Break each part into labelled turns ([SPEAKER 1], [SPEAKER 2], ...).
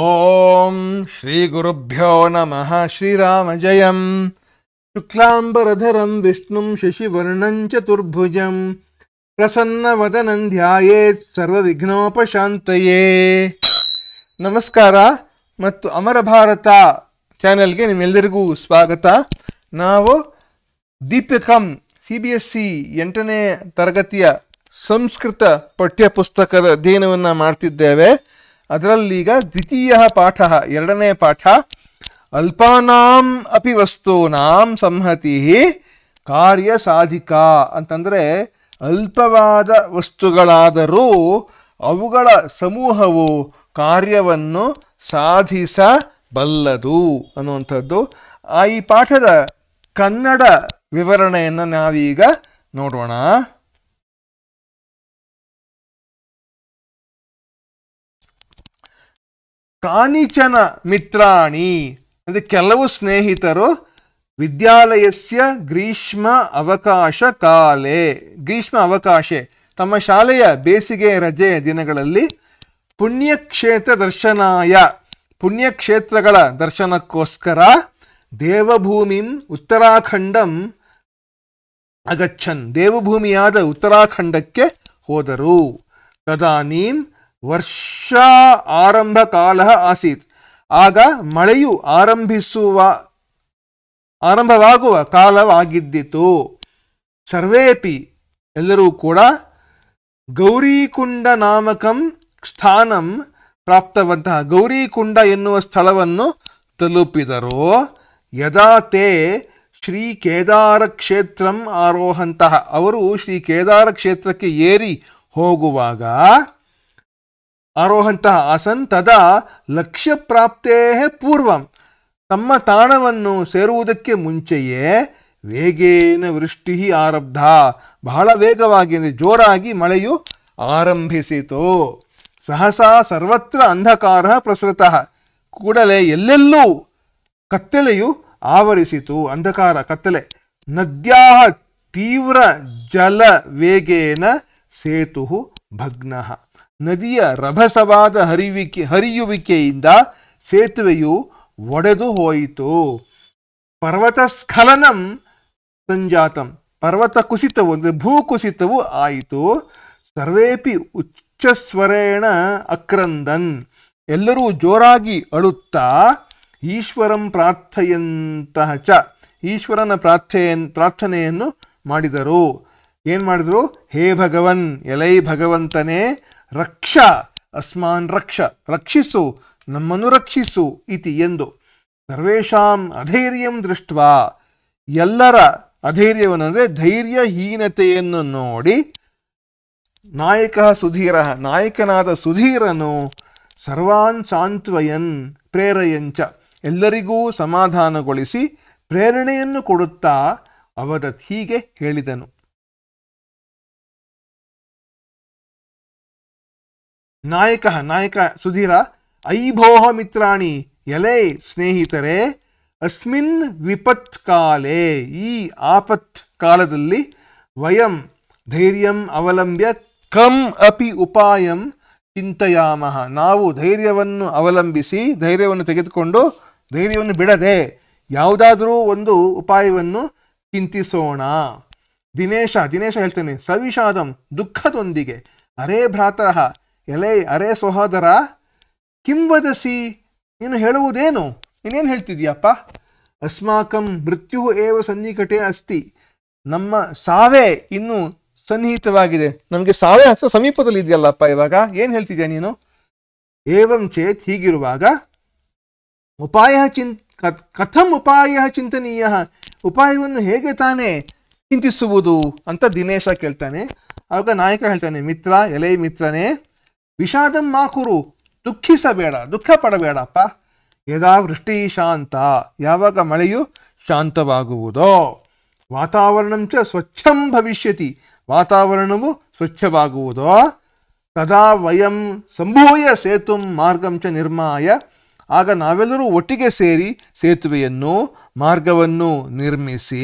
[SPEAKER 1] ಓಂ ಶ್ರೀ ಗುರುಭ್ಯೋ ನಮಃ. ಶ್ರೀರಾಮ ಜಯಂ. ಶುಕ್ಲಾಂಬರಧರಂ ವಿಷ್ಣುಂ ಶಶಿವರ್ಣಂ ಚತುರ್ಭುಜಂ ಪ್ರಸನ್ನವದನಂ ಧ್ಯಾಯೇತ್ ಸರ್ವವಿಘ್ನೋಪಶಾಂತಯೇ. ನಮಸ್ಕಾರ ಮತ್ತು ಅಮರ ಭಾರತ ಚಾನೆಲ್ಗೆ ನಿಮ್ಮೆಲ್ಲರಿಗೂ ಸ್ವಾಗತ. ನಾವು ದೀಪಿಕಂ CBSE 8ನೇ ತರಗತಿಯ ಸಂಸ್ಕೃತ ಪಠ್ಯಪುಸ್ತಕದ ಅಧ್ಯಯನವನ್ನು ಮಾಡ್ತಿದ್ದೇವೆ. ಅದರಲ್ಲೀಗ ದ್ವಿತೀಯ ಪಾಠ, 2ನೇ ಪಾಠ, ಅಲ್ಪಾನಾಂ ಅಪಿ ವಸ್ತೂನಾಂ ಸಂಹತಿ ಕಾರ್ಯಸಾಧಿಕಾ ಅಂತಂದರೆ ಅಲ್ಪವಾದ ವಸ್ತುಗಳಾದರೂ ಅವುಗಳ ಸಮೂಹವು ಕಾರ್ಯವನ್ನು ಸಾಧಿಸಬಲ್ಲದು ಅನ್ನುವಂಥದ್ದು. ಈ ಪಾಠದ ಕನ್ನಡ ವಿವರಣೆಯನ್ನು ನಾವೀಗ ನೋಡೋಣ. ಕಾನಿಚನ ಮಿತ್ರಾಣಿ ಅಂದರೆ ಕೆಲವು ಸ್ನೇಹಿತರು ವಿದ್ಯಾಲಯಸ್ಯ ಗ್ರೀಷ್ಮ ಅವಕಾಶೆ ತಮ್ಮ ಶಾಲೆಯ ಬೇಸಿಗೆ ರಜೆ ದಿನಗಳಲ್ಲಿ ಪುಣ್ಯಕ್ಷೇತ್ರ ದರ್ಶನಾಯ ಪುಣ್ಯಕ್ಷೇತ್ರಗಳ ದರ್ಶನಕ್ಕೋಸ್ಕರ ದೇವಭೂಮಿಂ ಉತ್ತರಾಖಂಡಂ ಅಗಚ್ಚನ್ ದೇವಭೂಮಿಯಾದ ಉತ್ತರಾಖಂಡಕ್ಕೆ ಹೋದರು. ತದಾನೀಂ ವರ್ಷ ಆರಂಭ ಕಾಲ ಆಸೀತ್ ಆಗ ಮಳೆಯು ಆರಂಭವಾಗುವ ಕಾಲವಾಗಿದ್ದಿತು. ಸರ್ವೇಪಿ ಎಲ್ಲರೂ ಕೂಡ ಗೌರೀಕುಂಡ ನಾಮಕಂ ಸ್ಥಾನಂ ಪ್ರಾಪ್ತವಂತಹ ಗೌರೀಕುಂಡ ಎನ್ನುವ ಸ್ಥಳವನ್ನು ತಲುಪಿದರು. ಯದಾ ತೇ ಶ್ರೀ ಕೇದಾರ ಕ್ಷೇತ್ರಂ ಆರೋಹಂತಹ ಅವರು ಶ್ರೀ ಕೇದಾರ ಕ್ಷೇತ್ರಕ್ಕೆ ಏರಿ ಹೋಗುವಾಗ ಆರೋಹಂತಹ ಆಸನ್ ತದಾ ಲಕ್ಷ್ಯ ಪ್ರಾಪ್ತೇ ಪೂರ್ವಂ ತಮ್ಮ ತಾಣವನ್ನು ಸೇರುವುದಕ್ಕೆ ಮುಂಚೆಯೇ ವೇಗೇನ ವೃಷ್ಟಿ ಆರಬ್ಧ ಬಹಳ ವೇಗವಾಗಿ ಜೋರಾಗಿ ಮಳೆಯು ಆರಂಭಿಸಿತು. ಸಹಸಾ ಸರ್ವತ್ರ ಅಂಧಕಾರ ಪ್ರಸೃತಃ ಕೂಡಲೇ ಎಲ್ಲೆಲ್ಲೂ ಕತ್ತಲೆಯು ಆವರಿಸಿತು. ಅಂಧಕಾರ ಕತ್ತಲೆ. ನದ್ಯಾ ತೀವ್ರ ಜಲ ವೇಗೇನ ಸೇತು ಭಗ್ನಃ ನದಿಯ ರಭಸವಾದ ಹರಿಯುವಿಕೆಯಿಂದ ಸೇತುವೆಯು ಒಡೆದು ಹೋಯಿತು. ಪರ್ವತಸ್ಖಲನಂ ಸಂಜಾತಂ ಪರ್ವತ ಕುಸಿತವು ಅಂದರೆ ಭೂಕುಸಿತವು ಆಯಿತು. ಸರ್ವೇಪಿ ಉಚ್ಚಸ್ವರೇಣ ಅಕ್ರಂದನ್ ಎಲ್ಲರೂ ಜೋರಾಗಿ ಅಳುತ್ತಾ ಈಶ್ವರಂ ಪ್ರಾರ್ಥೆಯಂತಹ ಈಶ್ವರನ ಪ್ರಾರ್ಥನೆಯನ್ನು ಮಾಡಿದರು. ಏನು ಮಾಡಿದ್ರು? ಹೇ ಭಗವನ್, ಎಲೈ ಭಗವಂತನೇ, ರಕ್ಷ ಅಸ್ಮಾನ್ ರಕ್ಷಿಸು, ನಮ್ಮನ್ನು ರಕ್ಷಿಸು ಇತಿ ಎಂದು. ಸರ್ವೇಷಾಂ ಅಧೈರ್ಯಂ ದೃಷ್ಟ್ವಾ ಎಲ್ಲರ ಅಧೈರ್ಯವನ್ನು ಅಂದರೆ ಧೈರ್ಯಹೀನತೆಯನ್ನು ನೋಡಿ ನಾಯಕನಾದ ಸುಧೀರನು ಸರ್ವಾನ್ ಸಾಂತ್ವಯನ್ ಪ್ರೇರಯಂಚ ಎಲ್ಲರಿಗೂ ಸಮಾಧಾನಗೊಳಿಸಿ ಪ್ರೇರಣೆಯನ್ನು ಕೊಡುತ್ತಾ ಅವದತ್ ಹೀಗೆ ಹೇಳಿದನು. ನಾಯಕ ಸುಧೀರ, ಐಭೋಹ ಮಿತ್ರಾಣಿ ಎಲೆ ಸ್ನೇಹಿತರೆ, ಅಸ್ಮಿನ್ ವಿಪತ್ ಕಾಲೇ ಈ ಆಪತ್ ಕಾಲದಲ್ಲಿ ವಯಂ ಧೈರ್ಯಂ ಅವಲಂಬ್ಯ ಕಂ ಅಪಿ ಉಪಾಯಂ ಚಿಂತೆಯಾಮಹ ನಾವು ಧೈರ್ಯವನ್ನು ಅವಲಂಬಿಸಿ ಧೈರ್ಯವನ್ನು ತೆಗೆದುಕೊಂಡು ಧೈರ್ಯವನ್ನು ಬಿಡದೆ ಯಾವುದಾದರೂ ಒಂದು ಉಪಾಯವನ್ನು ಚಿಂತಿಸೋಣ. ದಿನೇಶ ಹೇಳ್ತೇನೆ, ಸವಿಷಾದಂ ದುಃಖದೊಂದಿಗೆ, ಅರೇ ಭ್ರಾತರಃ ಅರೇ ಸಹೋದರ, ಕಿಂ ವದಸಿ ನೀನು ಹೇಳುವುದೇನು, ನೀನೇನು ಹೇಳ್ತಿದ್ಯಪ್ಪ? ಅಸ್ಮಾಕಂ ಮೃತ್ಯು ಏವ ಸನ್ನಿಕಟೆ ಅಸ್ತಿ ನಮ್ಮ ಸಾವೇ ಇನ್ನು ಸನ್ನಿಹಿತವಾಗಿದೆ, ನಮಗೆ ಸಾವೇ ಸಮೀಪದಲ್ಲಿ ಇದೆಯಲ್ಲಪ್ಪ ಇವಾಗ, ಏನು ಹೇಳ್ತಿದ್ಯಾ ನೀನು? ಏವಂ ಚೇತ್ ಹೀಗಿರುವಾಗ ಕಥಂ ಉಪಾಯ ಚಿಂತನೀಯ ಉಪಾಯವನ್ನು ಹೇಗೆ ತಾನೇ ಚಿಂತಿಸುವುದು ಅಂತ ದಿನೇಶ ಕೇಳ್ತಾನೆ. ಆವಾಗ ನಾಯಕ ಹೇಳ್ತಾನೆ, ಮಿತ್ರ ಎಲೈ ಮಿತ್ರನೇ, ವಿಷಾದಂ ಮಾಕುರು ದುಃಖಿಸಬೇಡ, ದುಃಖ ಪಡಬೇಡಪ್ಪ. ಯದಾ ವೃಷ್ಟಿ ಶಾಂತ ಯಾವಾಗ ಮಳೆಯು ಶಾಂತವಾಗುವುದೋ, ವಾತಾವರಣಂ ಚ ಸ್ವಚ್ಛಂ ಭವಿಷ್ಯತಿ ವಾತಾವರಣವು ಸ್ವಚ್ಛವಾಗುವುದೋ, ತದಾ ವಯಂ ಸಂಭೂಯ ಸೇತುಂ ಮಾರ್ಗಂ ಚ ನಿರ್ಮಾಯ ಆಗ ನಾವೆಲ್ಲರೂ ಒಟ್ಟಿಗೆ ಸೇರಿ ಸೇತುವೆಯನ್ನು ಮಾರ್ಗವನ್ನು ನಿರ್ಮಿಸಿ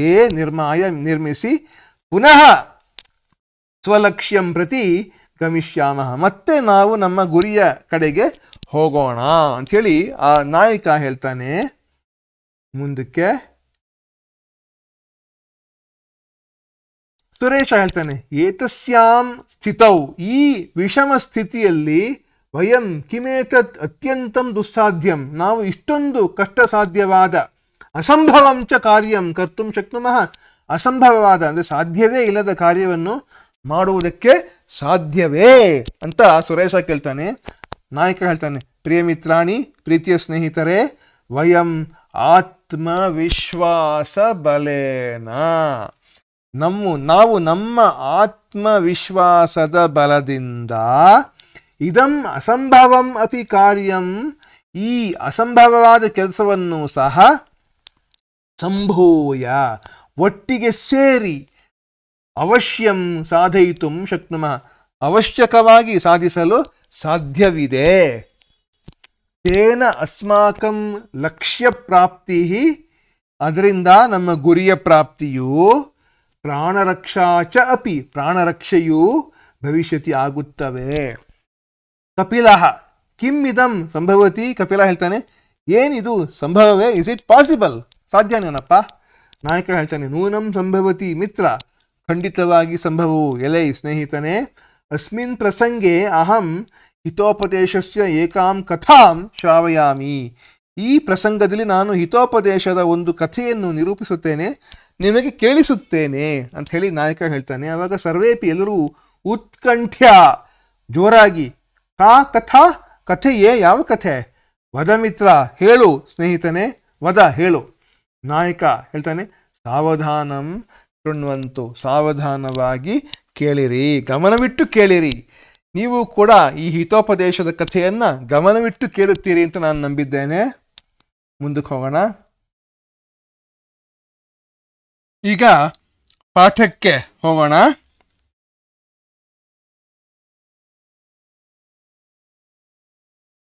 [SPEAKER 1] ಪುನಃ ಸ್ವಲಕ್ಷ್ಯಂ ಪ್ರತಿ ಗಮಿಷ್ಯಾಮಃ, ಮತ್ತೆ ನಾವು ನಮ್ಮ ಗುರಿಯ ಕಡೆಗೆ ಹೋಗೋಣ ಅಂಥೇಳಿ ಆ ನಾಯಕ ಹೇಳ್ತಾನೆ. ಮುಂದಕ್ಕೆ ಸುರೇಶ ಹೇಳ್ತಾನೆ, ಏತಸ್ಯಾಂ ಸ್ಥಿತೌ, ಈ ವಿಷಮ ಸ್ಥಿತಿಯಲ್ಲಿ ವಯಂ ಕಿಮೇತತ್ ಅತ್ಯಂತಂ ದುಸ್ಸಾಧ್ಯಂ, ನಾವು ಇಷ್ಟೊಂದು ಕಷ್ಟ ಸಾಧ್ಯವಾದ ಅಸಂಭವಂ ಚ ಕಾರ್ಯಂ ಕರ್ತುಂ ಶಕ್ನುಮಃ, ಅಸಂಭವವಾದ ಅಂದರೆ ಸಾಧ್ಯವೇ ಇಲ್ಲದ ಕಾರ್ಯವನ್ನು ಮಾಡುವುದಕ್ಕೆ ಸಾಧ್ಯವೇ ಅಂತ ಸುರೇಶ ಕೇಳ್ತಾನೆ. ನಾಯಕ ಹೇಳ್ತಾನೆ, ಪ್ರಿಯ ಮಿತ್ರಾಣಿ, ಪ್ರೀತಿಯ ಸ್ನೇಹಿತರೆ, ವಯಂ ಆತ್ಮವಿಶ್ವಾಸ ಬಲೇನ, ನಾವು ನಮ್ಮ ಆತ್ಮವಿಶ್ವಾಸದ ಬಲದಿಂದ ಇದಂ ಅಸಂಭವಂ ಅಪಿ ಕಾರ್ಯಂ, ಈ ಅಸಂಭವವಾದ ಕೆಲಸವನ್ನು ಸಹ ಸಂಭೂಯ, ಒಟ್ಟಿಗೆ ಸೇರಿ ಅವಶ್ಯಂ ಸಾಧಯಿತುಂ ಶಕ್ನುಮಃ, ಅವಶ್ಯಕವಾಗಿ ಸಾಧಿಸಲು ಸಾಧ್ಯವಿದೆ. ತೇನ ಅಸ್ಮಾಕಂ ಲಕ್ಷ್ಯ ಪ್ರಾಪ್ತಿ, ಅದರಿಂದ ನಮ್ಮ ಗುರಿಯ ಪ್ರಾಪ್ತಿಯು ಪ್ರಾಣರಕ್ಷಾ ಚ ಅಪಿ, ಪ್ರಾಣರಕ್ಷೆಯೂ ಭವಿಷ್ಯತಿ ಆಗುತ್ತವೆ. ಕಪಿಲಃ ಕಿಂ ಇದಂ ಸಂಭವತಿ, ಕಪಿಲ ಹೇಳ್ತಾನೆ, ಏನಿದು ಸಂಭವವೇ, ಇಸ್ ಇಟ್ ಪಾಸಿಬಲ್, ಸಾಧ್ಯನೇನಪ್ಪ? ನಾಯಕ ಹೇಳ್ತಾನೆ, ನೂನಂ ಸಂಭವತಿ ಮಿತ್ರ, ಖಂಡಿತವಾಗಿ ಸಂಭವವು ಎಲೈ ಸ್ನೇಹಿತನೇ. ಅಸ್ಮಿನ್ ಪ್ರಸಂಗೆ ಅಹಂ ಹಿತೋಪದೇಶಸ್ಯ ಏಕಾಂ ಕಥಾಂ ಶ್ರಾವಯಾಮಿ, ಈ ಪ್ರಸಂಗದಲ್ಲಿ ನಾನು ಹಿತೋಪದೇಶದ ಒಂದು ಕಥೆಯನ್ನು ನಿರೂಪಿಸುತ್ತೇನೆ, ನಿಮಗೆ ಕೇಳಿಸುತ್ತೇನೆ ಅಂತ ಹೇಳಿ ನಾಯಕ ಹೇಳ್ತಾನೆ. ಆವಾಗ ಸರ್ವೇಪಿ, ಎಲ್ಲರೂ ಉತ್ಕಂಠ್ಯ, ಜೋರಾಗಿ, ಕಾ ಕಥಾ, ಕಥೆಯೇ, ಯಾವ ಕಥೆ? ವದ ಮಿತ್ರ, ಹೇಳು ಸ್ನೇಹಿತನೇ, ವದ, ಹೇಳು. ನಾಯಕ ಹೇಳ್ತಾನೆ, ಸಾವಧಾನಂ ಶೃಣ್ವಂತು, ಸಾವಧಾನವಾಗಿ ಕೇಳಿರಿ, ಗಮನವಿಟ್ಟು ಕೇಳಿರಿ. ನೀವು ಕೂಡ ಈ ಹಿತೋಪದೇಶದ ಕಥೆಯನ್ನ ಗಮನವಿಟ್ಟು ಕೇಳುತ್ತೀರಿ ಅಂತ ನಾನು ನಂಬಿದ್ದೇನೆ. ಮುಂದಕ್ಕೆ ಹೋಗೋಣ. ಈಗ ಪಾಠಕ್ಕೆ ಹೋಗೋಣ.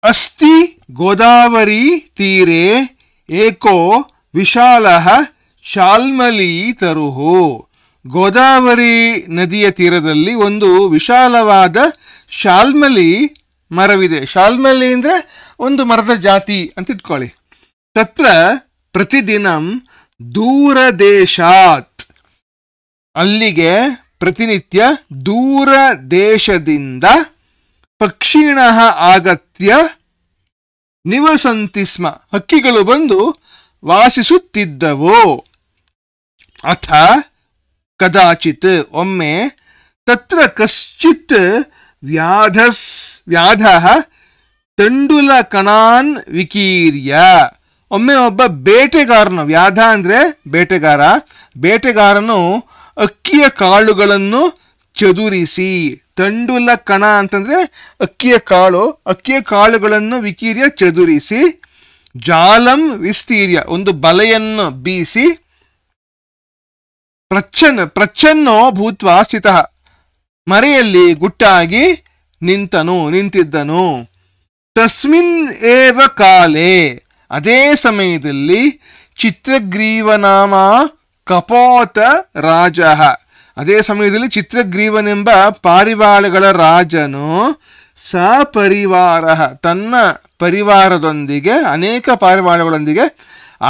[SPEAKER 1] ಅಸ್ತಿ ಗೋದಾವರಿ ತೀರೆ ಏಕೋ ವಿಶಾಲಃ ಶಾಲ್ಮಲಿ ತರುಹು, ಗೋದಾವರಿ ನದಿಯ ತೀರದಲ್ಲಿ ಒಂದು ವಿಶಾಲವಾದ ಶಾಲ್ಮಲಿ ಮರವಿದೆ. ಶಾಲ್ಮಲಿ ಅಂದರೆ ಒಂದು ಮರದ ಜಾತಿ ಅಂತ ಇಟ್ಕೊಳ್ಳಿ. ತತ್ರ ಪ್ರತಿದಿನಂ ದೂರ ದೇಶಾತ್, ಅಲ್ಲಿಗೆ ಪ್ರತಿನಿತ್ಯ ದೂರ ದೇಶದಿಂದ ಪಕ್ಷಿಣಃ ಆಗತ್ಯ ನಿವಸಂತಿ ಸ್ಮ, ಹಕ್ಕಿಗಳು ಬಂದು ವಾಸಿಸುತ್ತಿದ್ದವು. ಅಥ ಕದಾಚಿತ್, ಒಮ್ಮೆ, ತತ್ರ ಕಶ್ಚಿತ್ ವ್ಯಾಧಃ ತಂಡುಲ ಕಣಾನ್ ವಿಕೀರ್ಯ, ಒಮ್ಮೆ ಒಬ್ಬ ಬೇಟೆಗಾರನು, ವ್ಯಾಧ ಅಂದರೆ ಬೇಟೆಗಾರ, ಬೇಟೆಗಾರನು ಅಕ್ಕಿಯ ಕಾಳುಗಳನ್ನು ಚದುರಿಸಿ, ತಂಡುಲ ಕಣ ಅಂತಂದರೆ ಅಕ್ಕಿಯ ಕಾಳು, ಅಕ್ಕಿಯ ಕಾಳುಗಳನ್ನು ವಿಕೀರ್ಯ ಚದುರಿಸಿ, ಜಾಲಂ ವಿಸ್ತೀರ್ಯ, ಒಂದು ಬಲೆಯನ್ನು ಬೀಸಿ, ಪ್ರಚ್ಛನ್ನೋ ಭೂತ್ವ ಸ್ಥಿತಃ, ಮರೆಯಲ್ಲಿ ಗುಟ್ಟಾಗಿ ನಿಂತಿದ್ದನು. ತಸ್ಮಿನ್ ಏವ ಕಾಲೇ, ಅದೇ ಸಮಯದಲ್ಲಿ, ಚಿತ್ರಗ್ರೀವನಾಮ ಕಪೋತ ರಾಜ, ಅದೇ ಸಮಯದಲ್ಲಿ ಚಿತ್ರಗ್ರೀವನೆಂಬ ಪಾರಿವಾಳಗಳ ರಾಜನು ಸಪರಿವಾರ, ತನ್ನ ಪರಿವಾರದೊಂದಿಗೆ, ಅನೇಕ ಪಾರಿವಾಳಗಳೊಂದಿಗೆ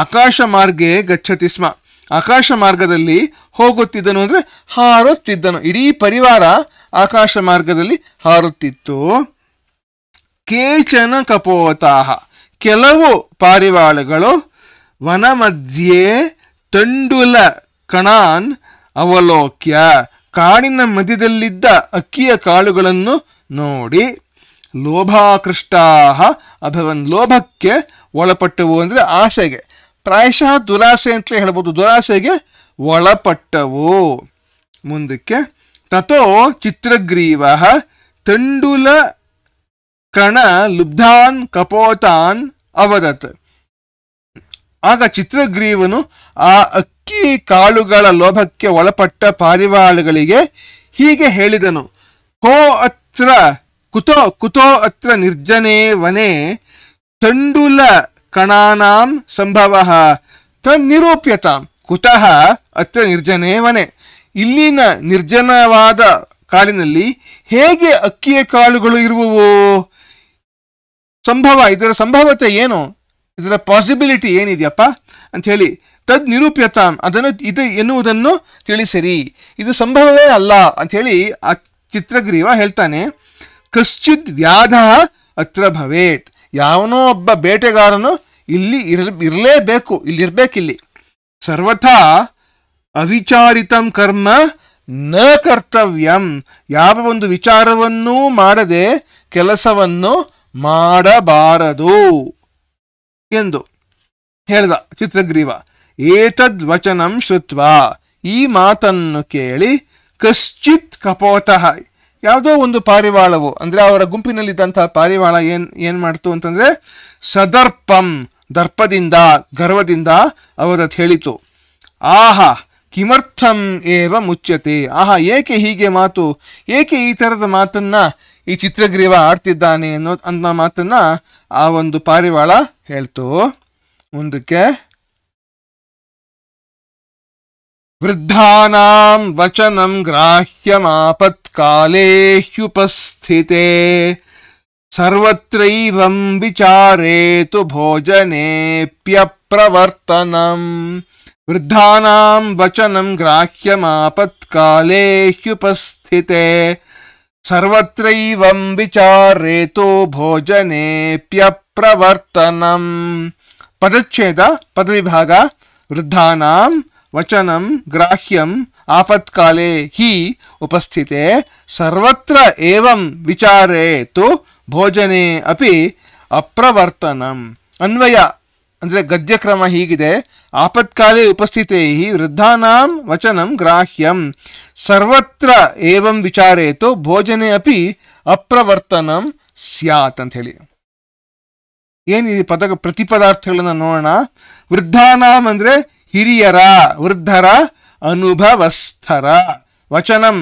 [SPEAKER 1] ಆಕಾಶ ಮಾರ್ಗೆ ಗಚ್ಚತಿ ಸ್ಮ, ಆಕಾಶ ಮಾರ್ಗದಲ್ಲಿ ಹೋಗುತ್ತಿದ್ದನು ಅಂದರೆ ಹಾರುತ್ತಿದ್ದನು. ಇಡೀ ಪರಿವಾರ ಆಕಾಶ ಮಾರ್ಗದಲ್ಲಿ ಹಾರುತ್ತಿತ್ತು. ಕೇಚನ ಕಪೋತಾಹ, ಕೆಲವು ಪಾರಿವಾಳಗಳು ವನ ಮಧ್ಯೆ ತಂಡುಲ ಕಣಾನ್ ಅವಲೋಕ್ಯ, ಕಾಡಿನ ಮಧ್ಯದಲ್ಲಿದ್ದ ಅಕ್ಕಿಯ ಕಾಳುಗಳನ್ನು ನೋಡಿ, ಲೋಭಾಕೃಷ್ಟಾಹ ಅಭವನ್, ಲೋಭಕ್ಕೆ ಒಳಪಟ್ಟವು ಅಂದರೆ ಆಸೆಗೆ, ಪ್ರಾಯಶಃ ದುರಾಸೆ ಅಂತಲೇ ಹೇಳ್ಬೋದು, ದುರಾಸೆಗೆ ಒಳಪಟ್ಟವು. ಮುಂದಕ್ಕೆ, ತಥೋ ಚಿತ್ರಗ್ರೀವ ತಂಡುಲ ಕಣ ಲುಬ್ಧಾನ್ ಕಪೋತಾನ್ ಅವದತ್, ಆಗ ಚಿತ್ರಗ್ರೀವನು ಆ ಅಕ್ಕಿ ಕಾಳುಗಳ ಲೋಭಕ್ಕೆ ಒಳಪಟ್ಟ ಪಾರಿವಾಳಗಳಿಗೆ ಹೀಗೆ ಹೇಳಿದನು, ಕುತೋ ಅತ್ರ ನಿರ್ಜನೇ ವನೆ ತಂಡುಲ ಕಣಾನಾಂ ಸಂಭವಃ ತನ್ನಿರೂಪ್ಯತಾಂ, ಕುತಃ ಅತ್ರ ನಿರ್ಜನೇ ವನೆ, ಇಲ್ಲಿನ ನಿರ್ಜನವಾದ ಕಾಳಿನಲ್ಲಿ ಹೇಗೆ ಅಕ್ಕಿಯ ಕಾಳುಗಳು ಇರುವವು? ಇದರ ಸಂಭವತೆ ಏನು, ಇದರ ಪಾಸಿಬಿಲಿಟಿ ಏನಿದೆಯಪ್ಪ ಅಂತ ಹೇಳಿ ತದ್ ನಿರೂಪ್ಯತಾಂ, ಇದು ಎನ್ನುವುದನ್ನು ತಿಳಿಸಿರಿ, ಇದು ಸಂಭವವೇ ಅಲ್ಲ ಅಂತ ಹೇಳಿ ಆ ಚಿತ್ರಗ್ರೀವ ಹೇಳ್ತಾನೆ. ಕಶ್ಚಿದ್ ವ್ಯಾಧ ಅತ್ರ ಭವೇತ್, ಯಾವನೋ ಒಬ್ಬ ಬೇಟೆಗಾರನು ಇಲ್ಲಿ ಇರಲೇಬೇಕು, ಇಲ್ಲಿರ್ಬೇಕಿಲ್ಲಿ. ಸರ್ವಥಾ ಅವಿಚಾರಿತಂ ಕರ್ಮ ನ ಕರ್ತವ್ಯಂ, ಯಾವ ಒಂದು ವಿಚಾರವನ್ನೂ ಮಾಡದೆ ಕೆಲಸವನ್ನು ಮಾಡಬಾರದು ಎಂದು ಹೇಳ್ದ ಚಿತ್ರಗ್ರೀವ. ಏತದ್ ವಚನಂ ಶ್ರುತ್ವಾ, ಈ ಮಾತನ್ನು ಕೇಳಿ ಕಶ್ಚಿತ್ ಕಪೋತಃ, ಯಾವುದೋ ಒಂದು ಪಾರಿವಾಳವು, ಅಂದ್ರೆ ಅವರ ಗುಂಪಿನಲ್ಲಿದ್ದಂತಹ ಪಾರಿವಾಳ ಏನ್ ಮಾಡ್ತು ಅಂತಂದ್ರೆ ಸದರ್ಪಂ, ದರ್ಪದಿಂದ ಗರ್ವದಿಂದ ಅವರದ್ದು ಹೇಳಿತು. ಆಹಾ ಕಿಮರ್ಥಂ ಏವ ಮುಚ್ಯತೆ, ಆಹಾ ಏಕೆ ಹೀಗೆ ಮಾತು, ಏಕೆ ಈ ಥರದ ಮಾತನ್ನ ಈ ಚಿತ್ರಗ್ರೀವ ಆಡ್ತಿದ್ದಾನೆ ಅನ್ನೋ ಮಾತನ್ನ ಆ ಒಂದು ಪಾರಿವಾಳ ಹೇಳ್ತು. ಮುಂದಕ್ಕೆ ವೃದ್ಧಾನಾಂ ವಚನಂ ಗ್ರಾಹ್ಯಮಾಪತ್ಕಾಲೇ ಹ್ಯುಪಸ್ಥಿತೆ ಸರ್ವತ್ರೈವಂ ವಿಚಾರೇತು ಭೋಜನೇಪ್ಯಪ್ರವರ್ತನಂ. ವೃದ್ಧಾನಾಂ ವಚನಂ ಗ್ರಾಹ್ಯಮಾಪತ್ಕಾಲೇ ಹ್ಯುಪಸ್ಥಿತೆ ಸರ್ವತ್ರೈವಂ ವಿಚಾರೇತು ಭೋಜನೇಪ್ಯಪ್ರವರ್ತನಂ. ಪದಚ್ಛೇದ ಪದವಿಭಾಗ. ವೃದ್ಧಾನಾಂ ವಚನಂ ಗ್ರಾಹ್ಯಂ ಆಪತ್ಕಾಲೇ ಹಿ ಉಪಸ್ಥಿತೆ ಸರ್ವತ್ರ ಏವಂ ವಿಚಾರೇತು ಭೋಜನೆ ಅಪಿ ಅಪ್ರವರ್ತನಂ. ಅನ್ವಯ ಅಂದರೆ ಗದ್ಯಕ್ರಮ ಹೀಗಿದೆ. ಆಪತ್ಕಾಲೇ ಉಪಸ್ಥಿತೇ ವೃದ್ಧಾನಾಂ ವಚನಂ ಗ್ರಾಹ್ಯಂ ಸರ್ವತ್ರ ಏವಂ ವಿಚಾರೇತು ಭೋಜನೆ ಅಪಿ ಅಪ್ರವರ್ತನಂ ಸ್ಯಾತ್ ಅಂತ ಹೇಳಿ. ಏನಿದೆ ಪ್ರತಿಪದಾರ್ಥಗಳನ್ನ ನೋಡೋಣ. ವೃದ್ಧಾನಾಂ ಅಂದ್ರೆ ಹಿರಿಯರ, ವೃದ್ಧರ, ಅನುಭವಸ್ಥರ. ವಚನಂ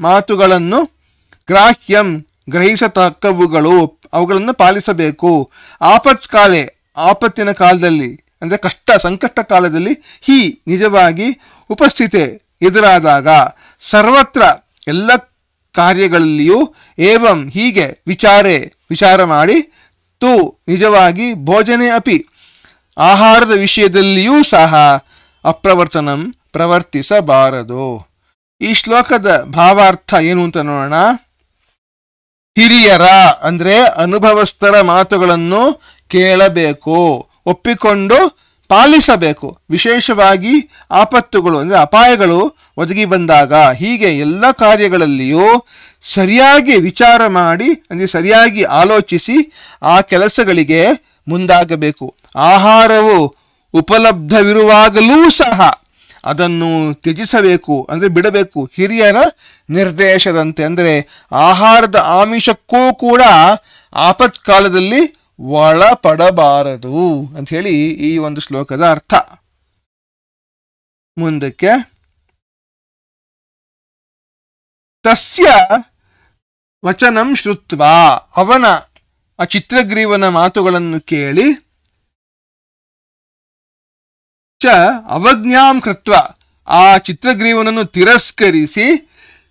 [SPEAKER 1] ಮಾತುಗಳನ್ನು, ಗ್ರಾಹ್ಯಂ ಗ್ರಹಿಸತಕ್ಕವುಗಳು, ಅವುಗಳನ್ನು ಪಾಲಿಸಬೇಕು. ಆಪತ್ಕಾಲೆ ಆಪತ್ತಿನ ಕಾಲದಲ್ಲಿ ಅಂದರೆ ಸಂಕಷ್ಟ ಕಾಲದಲ್ಲಿ, ಹಿ ನಿಜವಾಗಿ, ಉಪಸ್ಥಿತೆ ಎದುರಾದಾಗ, ಸರ್ವತ್ರ ಎಲ್ಲ ಕಾರ್ಯಗಳಲ್ಲಿಯೂ, ಏವಂ ಹೀಗೆ, ವಿಚಾರ ಮಾಡಿ, ತು ನಿಜವಾಗಿ, ಭೋಜನೆ ಅಪಿ ಆಹಾರದ ವಿಷಯದಲ್ಲಿಯೂ ಸಹ ಅಪ್ರವರ್ತನಂ ಪ್ರವರ್ತಿಸಬಾರದು. ಈ ಶ್ಲೋಕದ ಭಾವಾರ್ಥ ಏನು ಅಂತ ನೋಡೋಣ. ಹಿರಿಯರ ಅಂದ್ರೆ ಅನುಭವಸ್ಥರ ಮಾತುಗಳನ್ನು ಕೇಳಬೇಕು, ಒಪ್ಪಿಕೊಂಡು ಪಾಲಿಸಬೇಕು. ವಿಶೇಷವಾಗಿ ಆಪತ್ತುಗಳು ಅಂದರೆ ಅಪಾಯಗಳು ಒದಗಿ ಬಂದಾಗ, ಹೀಗೆ ಎಲ್ಲ ಕಾರ್ಯಗಳಲ್ಲಿಯೂ ಸರಿಯಾಗಿ ವಿಚಾರ ಮಾಡಿ, ಅಂದರೆ ಸರಿಯಾಗಿ ಆಲೋಚಿಸಿ ಆ ಕೆಲಸಗಳಿಗೆ ಮುಂದಾಗಬೇಕು. ಆಹಾರವು ಉಪಲಬ್ಧವಿರುವಾಗಲೂ ಸಹ ಅದನ್ನು ತ್ಯಜಿಸಬೇಕು, ಅಂದರೆ ಬಿಡಬೇಕು, ಹಿರಿಯರ ನಿರ್ದೇಶದಂತೆ. ಅಂದರೆ ಆಹಾರದ ಆಮಿಷಕ್ಕೂ ಕೂಡ ಆಪತ್ಕಾಲದಲ್ಲಿ ಒಳಪಡಬಾರದು ಅಂತ ಹೇಳಿ ಈ ಒಂದು ಶ್ಲೋಕದ ಅರ್ಥ. ಮುಂದಕ್ಕೆ ತಸ್ಯ ವಚನಂ ಶ್ರುತ್ವಾ, ಅವನ ಆ ಚಿತ್ರಗ್ರೀವನ ಮಾತುಗಳನ್ನು ಕೇಳಿ, ಚ ಅವಜ್ಞಾಂ ಕೃತ್ವ, ಆ ಚಿತ್ರಗ್ರೀವನನ್ನು ತಿರಸ್ಕರಿಸಿ,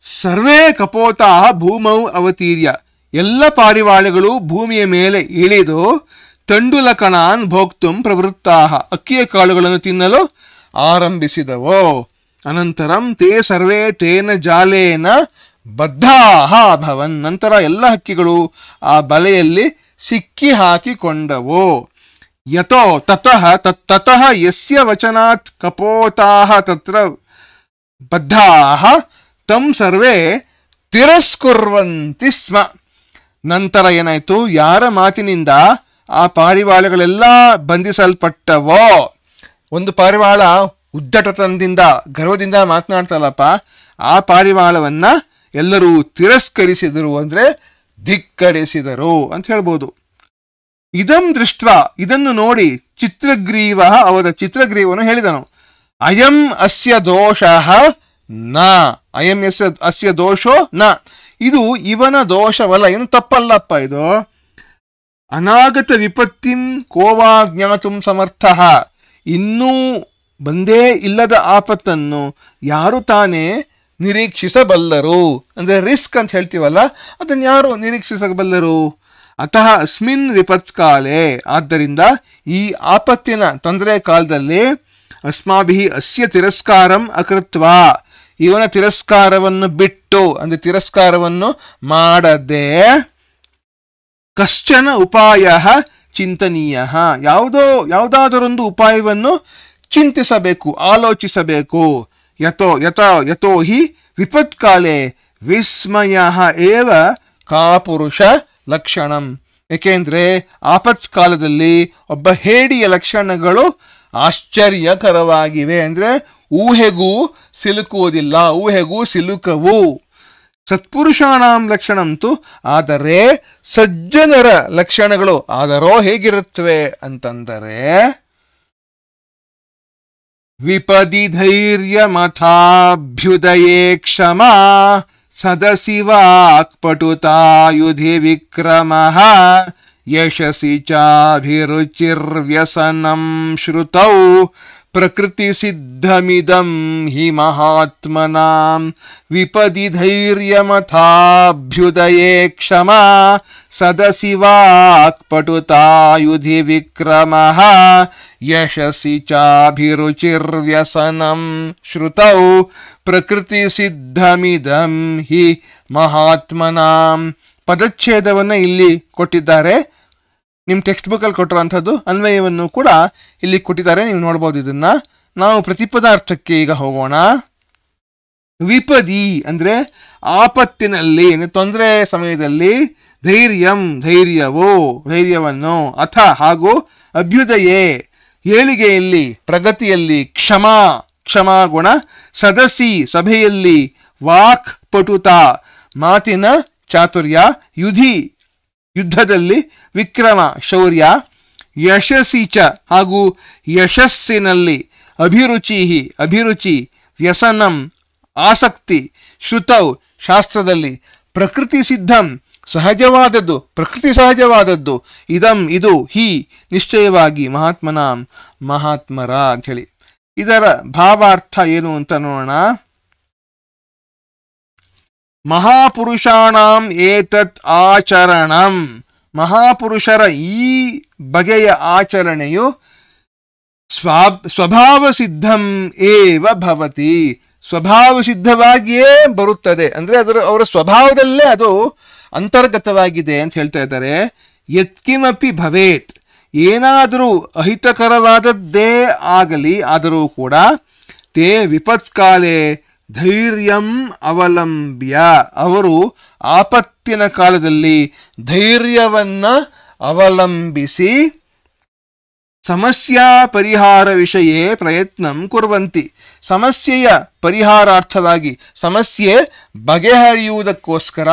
[SPEAKER 1] ಸರ್ವೇ ಕಪೋತಾಃ ಭೂಮೌ ಅವತೀರ್ಯ, ಎಲ್ಲ ಪಾರಿವಾಳಗಳು ಭೂಮಿಯ ಮೇಲೆ ಇಳಿದು, ತಂಡುಲಕಣಾನ್ ಭೋಕ್ತುಂ ಪ್ರವೃತ್ತಾಃ, ಅಕ್ಕಿಯ ಕಾಳುಗಳನ್ನು ತಿನ್ನಲು ಆರಂಭಿಸಿದವು. ಅನಂತರಂ ತೇ ಸರ್ವೇ ತೇನ ಜಾಲೇನ ಬದ್ಧಾಃ ಅಭವನ್, ನಂತರ ಎಲ್ಲ ಹಕ್ಕಿಗಳು ಆ ಬಲೆಯಲ್ಲಿ ಸಿಕ್ಕಿ ಹಾಕಿಕೊಂಡವು. ಯತೋ ತತಃ ಯಸ್ಯ ವಚನಾತ್ ಕಪೋತಾಃ ತತ್ರ ಬದ್ಧಾಃ ತಂ ಸರ್ವೇ ತಿರಸ್ಕುರ್ವಂತಿ ಸ್ಮ. ನಂತರ ಏನಾಯ್ತು, ಯಾರ ಮಾತಿನಿಂದ ಆ ಪಾರಿವಾಳಗಳೆಲ್ಲ ಬಂಧಿಸಲ್ಪಟ್ಟವೋ, ಒಂದು ಪಾರಿವಾಳ ಉದ್ದಟತನದಿಂದ ಗರ್ವದಿಂದ ಮಾತನಾಡ್ತಲ್ಲಪ್ಪ, ಆ ಪಾರಿವಾಳವನ್ನ ಎಲ್ಲರೂ ತಿರಸ್ಕರಿಸಿದರು, ಅಂದ್ರೆ ಧಿಕ್ಕರಿಸಿದರು ಅಂತ ಹೇಳ್ಬೋದು. ಇದಂ ದೃಷ್ಟ, ಇದನ್ನು ನೋಡಿ ಚಿತ್ರಗ್ರೀವ, ಅವರ ಚಿತ್ರಗ್ರೀವನು ಹೇಳಿದನು, ಅಯಂ ಅಸ್ಯ ದೋಷಃ ನ, ಅಯಂ ಅಸ್ಯ ದೋಷೋ ನ, ಇದು ಇವನ ದೋಷವಲ್ಲ, ಏನು ತಪ್ಪಲ್ಲಪ್ಪ ಇದು. ಅನಾಗತ ವಿಪತ್ತಿಂ ಕೋವಾ ಜ್ಞಾತುಂ ಸಮರ್ಥಃ, ಇನ್ನೂ ಬಂದೇ ಇಲ್ಲದ ಆಪತ್ತನ್ನು ಯಾರು ತಾನೇ ನಿರೀಕ್ಷಿಸಬಲ್ಲರು. ಅಂದರೆ ರಿಸ್ಕ್ ಅಂತ ಹೇಳ್ತೀವಲ್ಲ, ಅದನ್ನು ಯಾರು ನಿರೀಕ್ಷಿಸಬಲ್ಲರು? ಅತಃ ಅಸ್ಮಿನ್ ವಿಪತ್ಕಾಲೆ, ಆದ್ದರಿಂದ ಈ ಆಪತ್ತಿನ ತೊಂದರೆ ಕಾಲದಲ್ಲಿ ಅಸ್ಮಾಭಿಃ ಅಸ್ಯ ತಿರಸ್ಕಾರಂ ಅಕೃತ್ವ, ಇವನ ತಿರಸ್ಕಾರವನ್ನು ಬಿಟ್ಟು, ಅಂದರೆ ತಿರಸ್ಕಾರವನ್ನು ಮಾಡದೆ, ಕಶ್ಚನ ಉಪಾಯ ಚಿಂತನೀಯ, ಯಾವುದಾದರೊಂದು ಉಪಾಯವನ್ನು ಚಿಂತಿಸಬೇಕು, ಆಲೋಚಿಸಬೇಕು. ಯತೋ ಹಿ ವಿಪತ್ಕಾಲೆ ವಿಸ್ಮಯ ಏವ ಕಾಪುರುಷ ಲಕ್ಷಣಂ, ಏಕೆಂದರೆ ಆಪತ್ಕಾಲದಲ್ಲಿ ಒಬ್ಬ ಹೇಡಿಯ ಲಕ್ಷಣಗಳು ಆಶ್ಚರ್ಯಕರವಾಗಿವೆ, ಅಂದರೆ ಊಹೆಗೂ ಸಿಲುಕುವುದಿಲ್ಲ, ಊಹೆಗೂ ಸಿಲುಕವು. ಸತ್ಪುರುಷಾಣಾಂ ಲಕ್ಷಣಂತೂ, ಆದರೆ ಸಜ್ಜನರ ಲಕ್ಷಣಗಳು ಆದರೋ ಹೇಗಿರುತ್ತವೆ ಅಂತಂದರೆ ವಿಪದಿ ಧೈರ್ಯಮಥಾಭ್ಯುದಯೇ ಕ್ಷಮಾ ಸದಸಿ ವಾಕ್ಪಟುತಾಯುಧಿ ವಿಕ್ರಮಃ ಯಶಸಿ ಚಾಭಿರುಚಿರ್ವ್ಯಸನಂ ಶ್ರುತೌ ಪ್ರಕೃತಿ ಸಿದ್ಧಮಿದಂ ಹಿ ಮಹಾತ್ಮನಾಂ. ವಿಪದಿ ಧೈರ್ಯಮಥಾಭ್ಯುದಯೇ ಕ್ಷಮಾ ಸದಸಿ ವಾಕ್ಪಟುತಾಯುಧಿ ವಿಕ್ರಮಃ ಯಶಸಿ ಚಾಭಿರುಚಿರ್ವ್ಯಸನಂ ಶ್ರುತೌ ಪ್ರಕೃತಿ ಸಿದ್ಧಮಿದಂ ಹಿ ಮಹಾತ್ಮನಾಂ. ಪದಚ್ಛೇದವನ್ನು ಇಲ್ಲಿ ಕೊಟ್ಟಿದ್ದಾರೆ, ನಿಮ್ಮ ಟೆಕ್ಸ್ಟ್ ಬುಕ್ಕಲ್ಲಿ ಕೊಟ್ಟಿರುವಂಥದ್ದು ಅನ್ವಯವನ್ನು ಕೂಡ ಇಲ್ಲಿ ಕೊಟ್ಟಿದ್ದಾರೆ, ನೀವು ನೋಡ್ಬೋದು ಇದನ್ನು. ನಾವು ಪ್ರತಿಪದಾರ್ಥಕ್ಕೆ ಈಗ ಹೋಗೋಣ. ವಿಪದಿ ಅಂದರೆ ಆಪತ್ತಿನಲ್ಲಿ, ತೊಂದರೆ ಸಮಯದಲ್ಲಿ, ಧೈರ್ಯವನ್ನು, ಅಥ ಹಾಗೂ ಅಭ್ಯುದಯೇ ಏಳಿಗೆಯಲ್ಲಿ, ಪ್ರಗತಿಯಲ್ಲಿ, ಕ್ಷಮಾಗುಣ, ಸದಸಿ ಸಭೆಯಲ್ಲಿ, ವಾಕ್ ಪಟುತ ಮಾತಿನ ಚಾತುರ್ಯ, ಯುದ್ಧದಲ್ಲಿ, ವಿಕ್ರಮ ಶೌರ್ಯ, ಯಶಸ್ಸಿ ಚ ಹಾಗೂ ಯಶಸ್ಸಿನಲ್ಲಿ, ಅಭಿರುಚಿ ವ್ಯಸನಂ ಆಸಕ್ತಿ, ಶ್ರುತೌ ಶಾಸ್ತ್ರದಲ್ಲಿ, ಪ್ರಕೃತಿ ಸಿದ್ಧಂ ಸಹಜವಾದದ್ದು, ಪ್ರಕೃತಿ ಸಹಜವಾದದ್ದು, ಇದು ಹಿ ನಿಶ್ಚಯವಾಗಿ ಮಹಾತ್ಮರ ಅಂಥೇಳಿ. ಇದರ ಭಾವಾರ್ಥ ಏನು ಅಂತ ನೋಡೋಣ. ಮಹಾಪುರುಷಾಣಾಂ ಏತತ್ ಆಚರಣಂ, ಮಹಾಪುರುಷರ ಈ ಬಗೆಯ ಆಚರಣೆಯು ಸ್ವಭಾವ ಸಿದ್ಧಂ ಏವ ಭವತಿ, ಸ್ವಭಾವ ಸಿದ್ಧವಾಗಿಯೇ ಬರುತ್ತದೆ, ಅಂದರೆ ಅವರ ಸ್ವಭಾವದಲ್ಲೇ ಅದು ಅಂತರ್ಗತವಾಗಿದೆ ಅಂತ ಹೇಳ್ತಾ ಇದ್ದಾರೆ. ಯತ್ಕಿಮಪಿ ಭವೇತ್, ಏನಾದರೂ ಅಹಿತಕರವಾದದ್ದೇ ಆಗಲಿ ಆದರೂ ಕೂಡ, ತೇ ವಿಪತ್ಕಾಲೆ ಧೈರ್ಯಂ ಅವಲಂಬ್ಯ, ಅವರು ಆಪತ್ತಿನ ಕಾಲದಲ್ಲಿ ಧೈರ್ಯವನ್ನು ಅವಲಂಬಿಸಿ ಸಮಸ್ಯಾ ಪರಿಹಾರ ವಿಷಯೇ ಪ್ರಯತ್ನಂ ಕುರ್ವಂತಿ, ಸಮಸ್ಯೆಯ ಪರಿಹಾರಾರ್ಥವಾಗಿ, ಸಮಸ್ಯೆ ಬಗೆಹರಿಯುವುದಕ್ಕೋಸ್ಕರ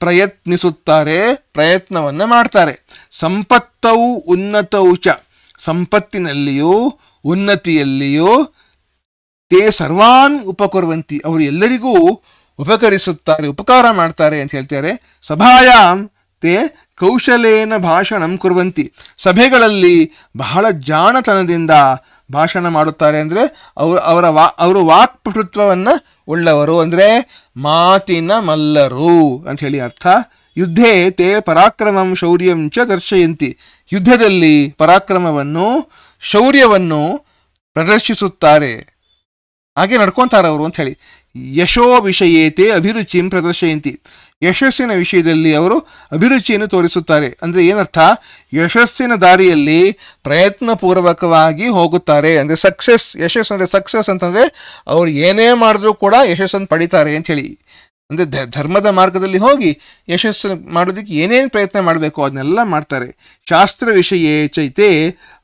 [SPEAKER 1] ಪ್ರಯತ್ನಿಸುತ್ತಾರೆ, ಪ್ರಯತ್ನವನ್ನು ಮಾಡ್ತಾರೆ. ಸಂಪತ್ತೌ ಉನ್ನತೌ ಚ, ಸಂಪತ್ತಿನಲ್ಲಿಯೂ ಉನ್ನತಿಯಲ್ಲಿಯೂ, ತೇ ಸರ್ವಾನ್ ಉಪಕುರ್ವಂತಿ, ಅವರು ಎಲ್ಲರಿಗೂ ಉಪಕರಿಸುತ್ತಾರೆ, ಉಪಕಾರ ಮಾಡ್ತಾರೆ ಅಂತ ಹೇಳ್ತಾರೆ. ಸಭಾಯಾಂ ತೇ ಕೌಶಲೇನ ಭಾಷಣಂ ಕುರ್ವಂತಿ, ಸಭೆಗಳಲ್ಲಿ ಬಹಳ ಜಾಣತನದಿಂದ ಭಾಷಣ ಮಾಡುತ್ತಾರೆ, ಅಂದರೆ ಅವರು ವಾಕ್ಪಟುತ್ವವನ್ನು ಉಳ್ಳವರು, ಅಂದರೆ ಮಾತಿನ ಮಲ್ಲರು ಅಂತ ಹೇಳಿ ಅರ್ಥ. ಯುದ್ಧೇ ತೇ ಪರಾಕ್ರಮಂ ಶೌರ್ಯಂ ಚ ದರ್ಶಯಂತಿ, ಯುದ್ಧದಲ್ಲಿ ಪರಾಕ್ರಮವನ್ನು ಶೌರ್ಯವನ್ನು ಪ್ರದರ್ಶಿಸುತ್ತಾರೆ, ಹಾಗೆ ನಡ್ಕೊತಾರೆ ಅವರು ಅಂತ ಹೇಳಿ. ಯಶೋ ವಿಷಯೇತೆ ಅಭಿರುಚಿಂ ಪ್ರದರ್ಶಯಂತಿ, ಯಶಸ್ಸಿನ ವಿಷಯದಲ್ಲಿ ಅವರು ಅಭಿರುಚಿಯನ್ನು ತೋರಿಸುತ್ತಾರೆ. ಅಂದರೆ ಏನರ್ಥ, ಯಶಸ್ಸಿನ ದಾರಿಯಲ್ಲಿ ಪ್ರಯತ್ನಪೂರ್ವಕವಾಗಿ ಹೋಗುತ್ತಾರೆ, ಅಂದರೆ ಯಶಸ್ಸು ಅಂದರೆ ಸಕ್ಸಸ್ ಅಂತಂದರೆ ಅವರು ಏನೇ ಮಾಡಿದ್ರೂ ಕೂಡ ಯಶಸ್ಸನ್ನು ಪಡಿತಾರೆ ಅಂಥೇಳಿ. ಅಂದರೆ ಧರ್ಮದ ಮಾರ್ಗದಲ್ಲಿ ಹೋಗಿ ಯಶಸ್ಸು ಮಾಡೋದಕ್ಕೆ ಏನೇನು ಪ್ರಯತ್ನ ಮಾಡಬೇಕು ಅದನ್ನೆಲ್ಲ ಮಾಡ್ತಾರೆ. ಶಾಸ್ತ್ರ ವಿಷಯೇ ಚೈತೆ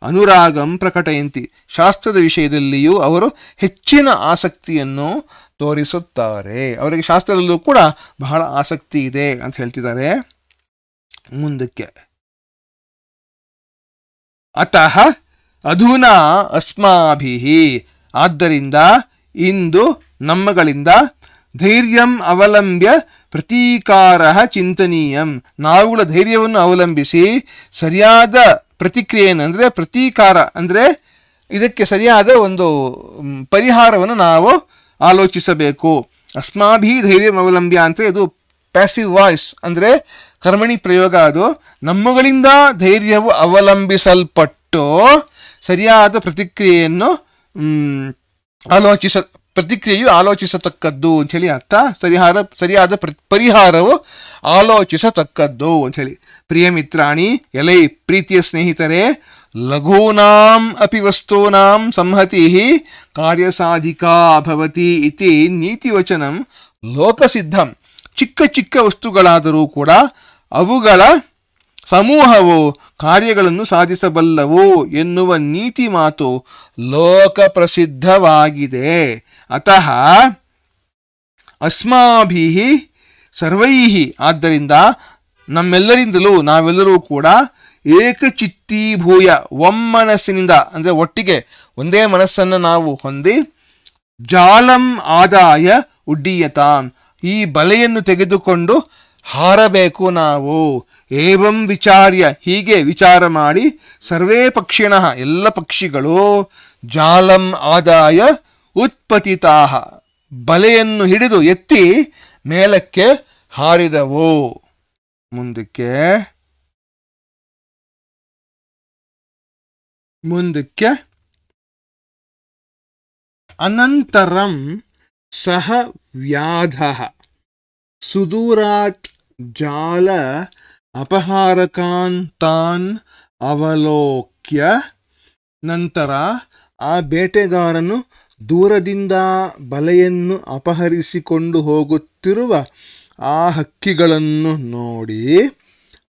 [SPEAKER 1] ಅನುರಾಗಂ ಪ್ರಕಟಯಂತಿ, ಶಾಸ್ತ್ರದ ವಿಷಯದಲ್ಲಿಯೂ ಅವರು ಹೆಚ್ಚಿನ ಆಸಕ್ತಿಯನ್ನು ತೋರಿಸುತ್ತಾರೆ, ಅವರಿಗೆ ಶಾಸ್ತ್ರದಲ್ಲೂ ಕೂಡ ಬಹಳ ಆಸಕ್ತಿ ಇದೆ ಅಂತ ಹೇಳ್ತಿದ್ದಾರೆ. ಮುಂದಕ್ಕೆ ಅತಃ ಅಧುನಾ ಅಸ್ಮಾಭಿಃ, ಆದ್ದರಿಂದ ಇಂದು ನಮ್ಮಗಳಿಂದ ಧೈರ್ಯಂ ಅವಲಂಬ್ಯ ಪ್ರತೀಕಾರ ಚಿಂತನೀಯಂ, ನಾವುಗಳ ಧೈರ್ಯವನ್ನು ಅವಲಂಬಿಸಿ ಸರಿಯಾದ ಪ್ರತಿಕ್ರಿಯೆಯನ್ನು, ಅಂದರೆ ಪ್ರತೀಕಾರ ಅಂದರೆ ಇದಕ್ಕೆ ಸರಿಯಾದ ಒಂದು ಪರಿಹಾರವನ್ನು ನಾವು ಆಲೋಚಿಸಬೇಕು. ಅಸ್ಮಾಭಿ ಧೈರ್ಯಂ ಅವಲಂಬ್ಯ ಅಂತ ಇದು ಪ್ಯಾಸಿವ್ ವಾಯ್ಸ್, ಅಂದರೆ ಕರ್ಮಣಿ ಪ್ರಯೋಗ. ಅದು ನಮ್ಮಗಳಿಂದ ಧೈರ್ಯವು ಅವಲಂಬಿಸಲ್ಪಟ್ಟು ಸರಿಯಾದ ಪ್ರತಿಕ್ರಿಯೆಯನ್ನು ಪ್ರತಿಕ್ರಿಯೆಯು ಆಲೋಚಿಸತಕ್ಕದ್ದು ಅಂಥೇಳಿ ಅರ್ಥ. ಸರಿಯಾದ ಪರಿಹಾರವು ಆಲೋಚಿಸತಕ್ಕದ್ದು ಅಂಥೇಳಿ. ಪ್ರಿಯ ಮಿತ್ರಾಣಿ, ಎಲೈ ಪ್ರೀತಿಯ ಸ್ನೇಹಿತರೆ, ಲಘೂನಾಂ ಅಪಿ ವಸ್ತೂನಾಂ ಸಂಹತಿ ಕಾರ್ಯಸಾಧಿಕಾ ಭವತಿ ಇತಿ ನೀತಿವಚನಂ ಲೋಕಸಿದ್ಧಂ. ಚಿಕ್ಕ ಚಿಕ್ಕ ವಸ್ತುಗಳಾದರೂ ಕೂಡ ಅವುಗಳ ಸಮೂಹವು ಕಾರ್ಯಗಳನ್ನು ಸಾಧಿಸಬಲ್ಲವು ಎನ್ನುವ ನೀತಿ ಮಾತು ಲೋಕ ಪ್ರಸಿದ್ಧವಾಗಿದೆ. ಅತಃ ಅಸ್ಮಾಭಿಃ ಸರ್ವೈಃ, ಆದ್ದರಿಂದ ನಮ್ಮೆಲ್ಲರಿಂದಲೂ ನಾವೆಲ್ಲರೂ ಕೂಡ ಏಕಚಿತ್ತೀಭೂಯ, ಒಮ್ಮನಸ್ಸಿನಿಂದ ಅಂದರೆ ಒಟ್ಟಿಗೆ ಒಂದೇ ಮನಸ್ಸನ್ನು ನಾವು ಹೊಂದಿ, ಜಾಲಂ ಆದಾಯ ಉಡ್ಡೀಯತಾಂ, ಈ ಬಲೆಯನ್ನು ತೆಗೆದುಕೊಂಡು ಹಾರಬೇಕು ನಾವು. ಏವಂ ವಿಚಾರ್ಯ, ಹೀಗೆ ವಿಚಾರ ಮಾಡಿ, ಸರ್ವೇ ಪಕ್ಷಿಣಃ, ಎಲ್ಲ ಪಕ್ಷಿಗಳು ಜಾಲಂ ಆದಾಯ ಉತ್ಪತಿತಾಹ, ಬಲೆಯನ್ನು ಹಿಡಿದು ಎತ್ತಿ ಮೇಲಕ್ಕೆ ಹಾರಿದವು. ಮುಂದಕ್ಕೆ ಅನಂತರಂ ಸಹ ವ್ಯಾಧಃ ಸುದೂರಾತ್ ಜಾಲ ಅಪಹಾರಕಾನ್ ತಾನ್ ಅವಲೋಕ್ಯ, ನಂತರ ಆ ಬೇಟೆಗಾರನು ದೂರದಿಂದ ಬಲೆಯನ್ನು ಅಪಹರಿಸಿಕೊಂಡು ಹೋಗುತ್ತಿರುವ ಆ ಹಕ್ಕಿಗಳನ್ನು ನೋಡಿ,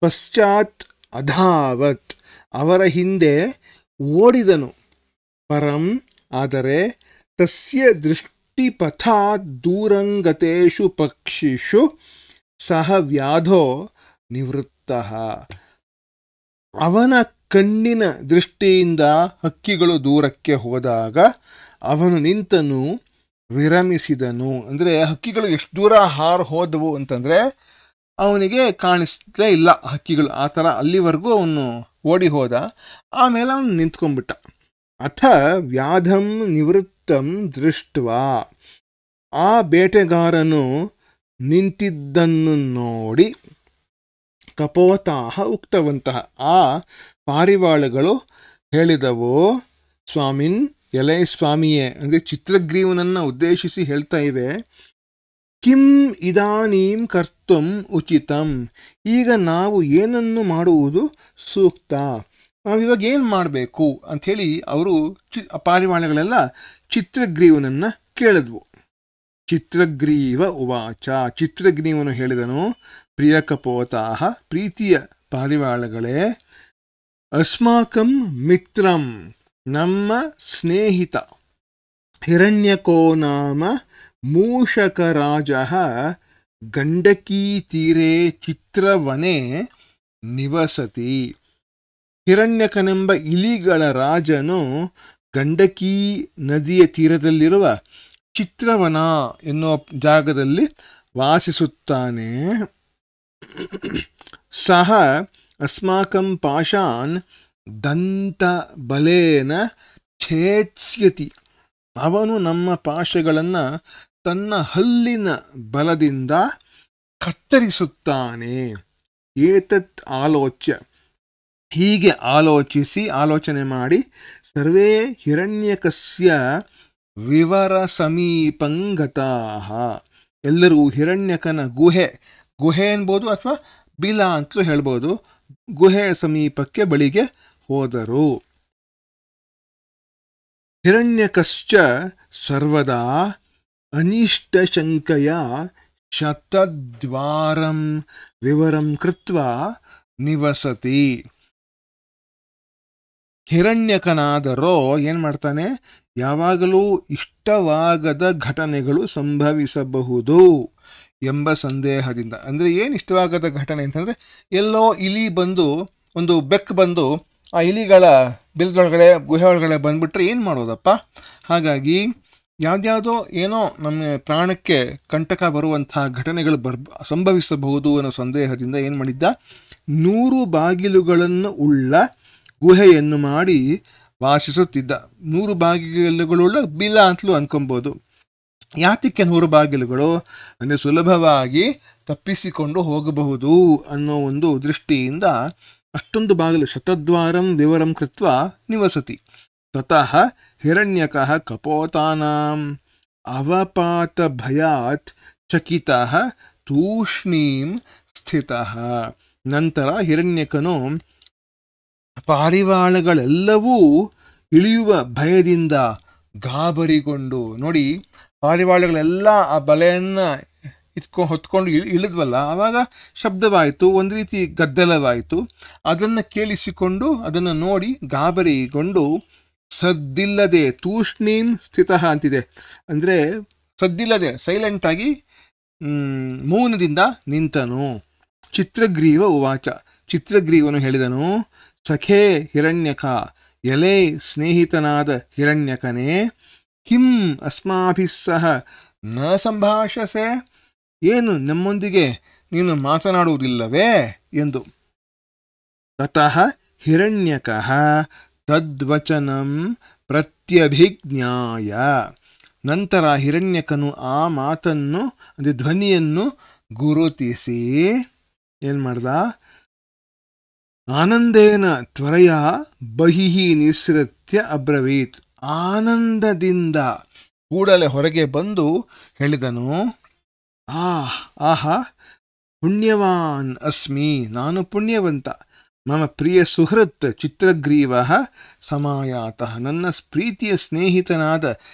[SPEAKER 1] ಪಶ್ಚಾತ್ ಅಧಾವತ್, ಅವರ ಹಿಂದೆ ಓಡಿದನು. ಪರಂ, ಆದರೆ ತಸ್ಯ ದೃಷ್ಟಿಪಥಾತ್ ದೂರಂಗತೇಷು ಪಕ್ಷಿಷು ಸಹ ವ್ಯಾಧೋ ನಿವೃತ್ತಃ, ಅವನ ಕಣ್ಣಿನ ದೃಷ್ಟಿಯಿಂದ ಹಕ್ಕಿಗಳು ದೂರಕ್ಕೆ ಹೋದಾಗ ಅವನು ನಿಂತನು, ವಿರಮಿಸಿದನು. ಅಂದರೆ ಹಕ್ಕಿಗಳು ಎಷ್ಟು ದೂರ ಹೋದವು ಅಂತಂದರೆ ಅವನಿಗೆ ಕಾಣಿಸ್ಲೇ ಇಲ್ಲ ಹಕ್ಕಿಗಳು, ಆ ಥರ ಅಲ್ಲಿವರೆಗೂ ಅವನು ಓಡಿ ಹೋದ. ಆಮೇಲೆ ಅವನು ನಿಂತ್ಕೊಂಡ್ಬಿಟ್ಟ. ಅಥ ವ್ಯಾಧಂ ನಿವೃತ್ತಂ ದೃಷ್ಟ್ವಾ, ಆ ಬೇಟೆಗಾರನು ನಿಂತಿದ್ದನ್ನು ನೋಡಿ, ಕಪೋತಾಹ ಉಕ್ತವಂತಹ, ಆ ಪಾರಿವಾಳಗಳು ಹೇಳಿದವು, ಸ್ವಾಮಿನ್, ಎಲೈ ಸ್ವಾಮಿಯೇ, ಅಂದರೆ ಚಿತ್ರಗ್ರೀವನನ್ನು ಉದ್ದೇಶಿಸಿ ಹೇಳ್ತಾ ಇವೆ, ಕಿಂ ಇದಾನೀಂ ಕರ್ತುಂ ಉಚಿತಂ, ಈಗ ನಾವು ಏನನ್ನು ಮಾಡುವುದು ಸೂಕ್ತ, ನಾವಿವಾಗ ಏನು ಮಾಡಬೇಕು ಅಂಥೇಳಿ ಅವರು ಪಾರಿವಾಳಗಳೆಲ್ಲ ಚಿತ್ರಗ್ರೀವನನ್ನು ಕೇಳಿದ್ವು. ಚಿತ್ರಗ್ರೀವ ಉವಾಚ, ಚಿತ್ರಗ್ರೀವನು ಹೇಳಿದನು, ಪ್ರಿಯ ಕಪೋತಾಹ, ಪ್ರೀತಿಯ ಪಾರಿವಾಳಗಳೇ, ಅಸ್ಮಾಕಂ ಮಿತ್ರಂ, ನಮ್ಮ ಸ್ನೇಹಿತ, ಹಿರಣ್ಯಕೋ ನಾಮ ಮೂಷಕರಾಜಃ ಗಂಡಕೀ ತೀರೆ ಚಿತ್ರವನೆ ನಿವಸತಿ. ಹಿರಣ್ಯಕನೆಂಬ ಇಲಿಗಳ ರಾಜನು ಗಂಡಕೀ ನದಿಯ ತೀರದಲ್ಲಿರುವ ಚಿತ್ರವನ ಎನ್ನುವ ಜಾಗದಲ್ಲಿ ವಾಸಿಸುತ್ತಾನೆ. ಸಹ ಅಸ್ಮಾಕಂ ಪಾಶಾನ್ ದಂತ ಬಲೇನ ಛೇತ್ಸ್ಯತಿ, ಅವನು ನಮ್ಮ ಪಾಶಗಳನ್ನು ತನ್ನ ಹಲ್ಲಿನ ಬಲದಿಂದ ಕತ್ತರಿಸುತ್ತಾನೆ. ಏತತ್ ಆಲೋಚ್ಯ, ಹೀಗೆ ಆಲೋಚನೆ ಮಾಡಿ, ಸರ್ವೇ ಹಿರಣ್ಯಕಸ್ಯ ವಿವರ ಸಮೀಪಂಗತಾಹ, ಎಲ್ಲರೂ ಹಿರಣ್ಯಕನ ಗುಹೆ ಅನ್ಬೋದು ಅಥವಾ ಬಿಲ ಅಂತಲೂ ಹೇಳ್ಬೋದು, ಗುಹೆಯ ಸಮೀಪಕ್ಕೆ ಬಳಿಗೆ ಹೋದರು. ಹಿರಣ್ಯಕಶ್ಚ ಸರ್ವದಾ ಅನಿಷ್ಟಶಂಕಯ ಶತದ್ವಾರಂ ವಿವರಂ ಕೃತ್ವಾ ನಿವಸತಿ. ಹಿರಣ್ಯಕನಾದರೋ ಏನು ಮಾಡ್ತಾನೆ, ಯಾವಾಗಲೂ ಇಷ್ಟವಾಗದ ಘಟನೆಗಳು ಸಂಭವಿಸಬಹುದು ಎಂಬ ಸಂದೇಹದಿಂದ. ಅಂದರೆ ಏನು ಇಷ್ಟವಾಗದ ಘಟನೆ ಅಂತಂದರೆ, ಎಲ್ಲೋ ಇಲಿ ಬಂದು, ಒಂದು ಬೆಕ್ಕು ಬಂದು ಆ ಇಲಿಗಳ ಬಿಲದೊಳಗಡೆ ಗುಹೆ ಒಳಗಡೆ ಬಂದುಬಿಟ್ರೆ ಏನು ಮಾಡೋದಪ್ಪ. ಹಾಗಾಗಿ ಯಾವುದ್ಯಾವುದೋ ಏನೋ ನಮ್ಮ ಪ್ರಾಣಕ್ಕೆ ಕಂಟಕ ಬರುವಂತಹ ಘಟನೆಗಳು ಸಂಭವಿಸಬಹುದು ಅನ್ನೋ ಸಂದೇಹದಿಂದ ಏನು ಮಾಡಿದ್ದ, 100 ಬಾಗಿಲುಗಳನ್ನು ಉಳ್ಳ ಗುಹೆಯನ್ನು ಮಾಡಿ ವಾಸಿಸುತ್ತಿದ್ದ. 100 ಬಾಗಿಲುಗಳುಳ್ಳ ಬಿಲ ಅಂತಲೂ ಅನ್ಕೊಬೋದು. ಯಾತಕ್ಕೆ 100 ಬಾಗಿಲುಗಳು ಅಂದರೆ ಸುಲಭವಾಗಿ ತಪ್ಪಿಸಿಕೊಂಡು ಹೋಗಬಹುದು ಅನ್ನೋ ಒಂದು ದೃಷ್ಟಿಯಿಂದ ಅಷ್ಟೊಂದು ಬಾಗಿಲು. ಶತದ್ವಾರಂ ವಿವರಂ ಕೃತ್ವ ನಿವಸತಿ. ತತಃ ಹಿರಣ್ಯಕಃ ಕಪೋತಾನಾಂ ಅವಪಾತ ಭಯಾತ್ ಚಕಿತಃ ತೂಷ್ಣೀಂ ಸ್ಥಿತಃ. ನಂತರ ಹಿರಣ್ಯಕನು ಪಾರಿವಾಳಗಳೆಲ್ಲವೂ ಇಳಿಯುವ ಭಯದಿಂದ ಗಾಬರಿಗೊಂಡು, ನೋಡಿ ಪಾರಿವಾಳಗಳೆಲ್ಲ ಆ ಬಲೆಯನ್ನು ಹೊತ್ಕೊಂಡು ಇಳಿದ್ವಲ್ಲ, ಆವಾಗ ಶಬ್ದವಾಯಿತು, ಒಂದು ರೀತಿ ಗದ್ದಲವಾಯಿತು. ಅದನ್ನು ಕೇಳಿಸಿಕೊಂಡು ಅದನ್ನು ನೋಡಿ ಗಾಬರಿಗೊಂಡು ಸದ್ದಿಲ್ಲದೆ ತೂಷ್ಣೀಂ ಸ್ಥಿತಃ ಅಂತಿದೆ, ಅಂದರೆ ಸದ್ದಿಲ್ಲದೆ ಸೈಲೆಂಟಾಗಿ ಮೌನದಿಂದ ನಿಂತನು. ಚಿತ್ರಗ್ರೀವ ಉವಾಚ, ಚಿತ್ರಗ್ರೀವನು ಹೇಳಿದನು, ಸಖೇ ಹಿರಣ್ಯಕ, ಎಲೆ ಸ್ನೇಹಿತನಾದ ಹಿರಣ್ಯಕನೇ, ಕಿಂ ಅಸ್ಮಾಭಿಃ ಸಹ ನ ಸಂಭಾಷಸೆ, ಏನು ನಮ್ಮೊಂದಿಗೆ ನೀನು ಮಾತನಾಡುವುದಿಲ್ಲವೇ ಎಂದು. ತತಃ ಹಿರಣ್ಯಕಃ ತದ್ವಚನಂ ಪ್ರತ್ಯಭಿಜ್ಞಾಯ. ನಂತರ ಹಿರಣ್ಯಕನು ಆ ಮಾತನ್ನು ಅಂದರೆ ಧ್ವನಿಯನ್ನು ಗುರುತಿಸಿ ಏನು ಮಾಡ್ದ, ಆನಂದೇನ ತ್ವರೆಯ ಬಹಿಃ ನಿಸೃತ್ಯ ಅಬ್ರವೀತ್. ಆನಂದದಿಂದ ಕೂಡಲೇ ಹೊರಗೆ ಬಂದು ಹೇಳಿದನು, ಆಹಾ ಪುಣ್ಯವಾನ್ ಅಸ್ಮಿ, ನಾನು ಪುಣ್ಯವಂತ. ಮಮ ಪ್ರಿಯ ಸುಹೃತ್ ಚಿತ್ರಗ್ರೀವ ಸಮಾಯಾತಃ, ನನ್ನ ಪ್ರೀತಿಯ ಸ್ನೇಹಿತನಾದ